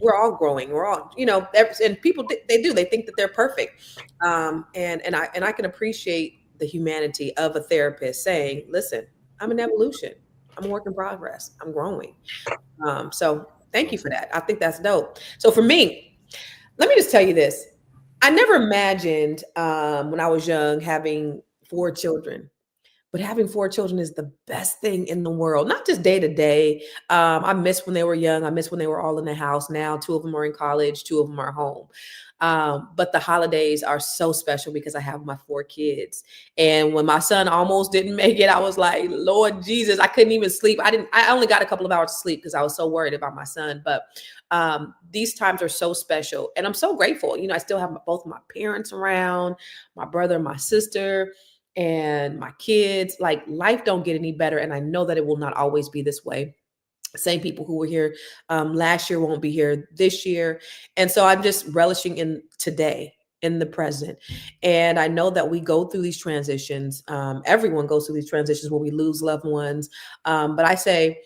we're all growing. We're all, and people, they think that they're perfect. And I can appreciate the humanity of a therapist saying, listen, I'm an evolution. I'm a work in progress. I'm growing. So thank you for that. I think that's dope. So for me, let me just tell you this. I never imagined when I was young having 4 children, but having 4 children is the best thing in the world, not just day to day. I miss when they were young. I miss when they were all in the house. Now 2 of them are in college, 2 of them are home. But the holidays are so special because I have my 4 kids. And when my son almost didn't make it, I was like, Lord Jesus, I couldn't even sleep. I only got a couple of hours of sleep because I was so worried about my son. But these times are so special. And I'm so grateful. I still have both my parents around, my brother and my sister, and my kids. Like, life don't get any better. And I know that it will not always be this way. Same people who were here last year won't be here this year. And so I'm just relishing in today, in the present. And I know that we go through these transitions. Everyone goes through these transitions where we lose loved ones. But I say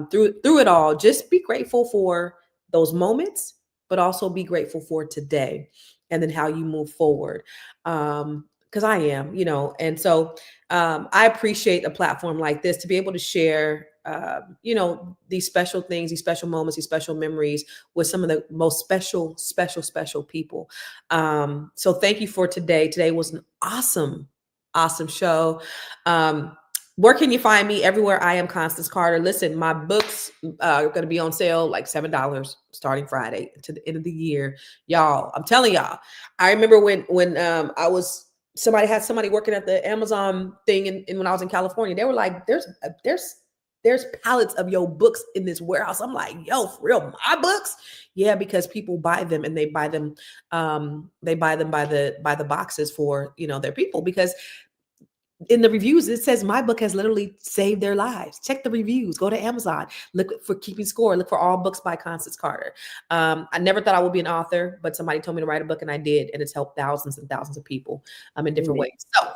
through it all, just be grateful for those moments, but also be grateful for today. and then how you move forward. Because I am, and so I appreciate a platform like this to be able to share, these special things, these special moments, these special memories with some of the most special people. So thank you for today. Today was an awesome show. Where can you find me? Everywhere. I am Constance Carter. Listen, my books are going to be on sale like $7 starting Friday to the end of the year. Y'all, I'm telling y'all. I remember when somebody had somebody working at the Amazon thing, and when I was in California, they were like, there's pallets of your books in this warehouse. I'm like, yo, for real, my books? Yeah, because people buy them, and they buy them by the boxes for, their people, because in the reviews, it says my book has literally saved their lives. Check the reviews. Go to Amazon. Look for Keeping Score. Look for All Books by Constance Carter. I never thought I would be an author, but somebody told me to write a book, and I did. And it's helped thousands and thousands of people in different ways. So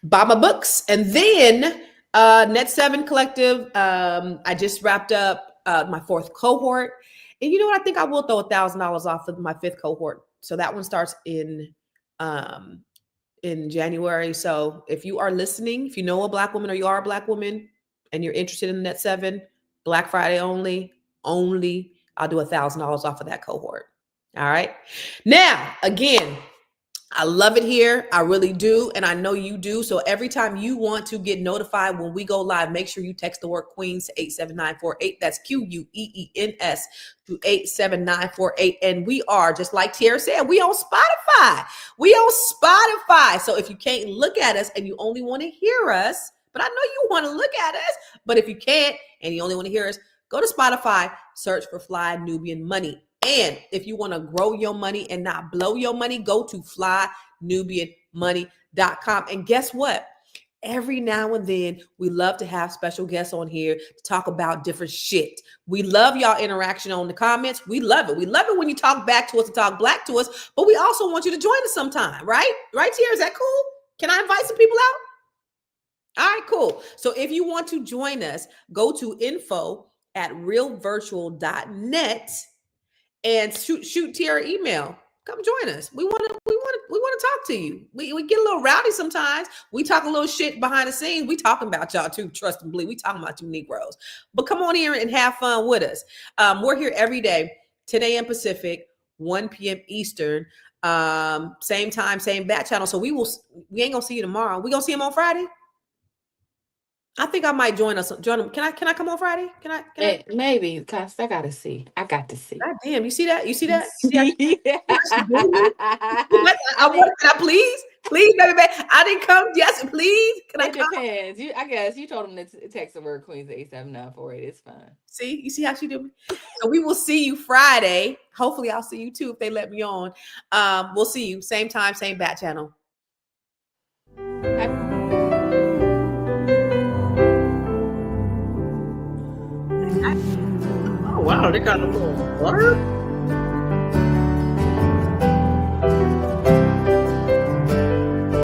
buy my books. And then Net 7 Collective, I just wrapped up my 4th cohort. And you know what? I think I will throw $1,000 off of my 5th cohort. So that one starts in January. So if you are listening, if you know a Black woman or you are a Black woman and you're interested in Net 7, Black Friday only, I'll do $1,000 off of that cohort. All right. Now, again, I love it here. I really do. And I know you do. So every time you want to get notified when we go live, make sure you text the word Queens to 87948. That's QUEENS to 87948. And we are, just like Tierra said, we on Spotify. So if you can't look at us and you only want to hear us, but I know you want to look at us, but if you can't and you only want to hear us, go to Spotify, search for Fly Nubian Money. And if you want to grow your money and not blow your money, go to flynubianmoney.com. And guess what? Every now and then, we love to have special guests on here to talk about different shit. We love y'all interaction on the comments. We love it. We love it when you talk back to us and talk black to us, but we also want you to join us sometime, right? Right, Tia? Is that cool? Can I invite some people out? All right, cool. So if you want to join us, go to info@realvirtual.net and shoot Tierra email. Come join us. We want to talk to you. We get a little rowdy sometimes. We talk a little shit behind the scenes. We talking about y'all too. Trust and believe. We talking about you Negroes. But come on here and have fun with us. We're here every day, 10 a.m. Pacific, 1 p.m. Eastern. Same time, same bat channel. So we ain't gonna see you tomorrow. We gonna see him on Friday. I think I might join them. Can I come on Friday? Can I? Maybe, because I got to see. God damn, you see that? Yeah. Can I please, baby? I didn't come. Yes, please. Can I come? Depends. I guess you told them to text the word Queens to 87948. It's fine. See, you see how she do me? So we will see you Friday. Hopefully, I'll see you too if they let me on. We'll see you same time, same bat channel. Oh wow, they got a little blurb.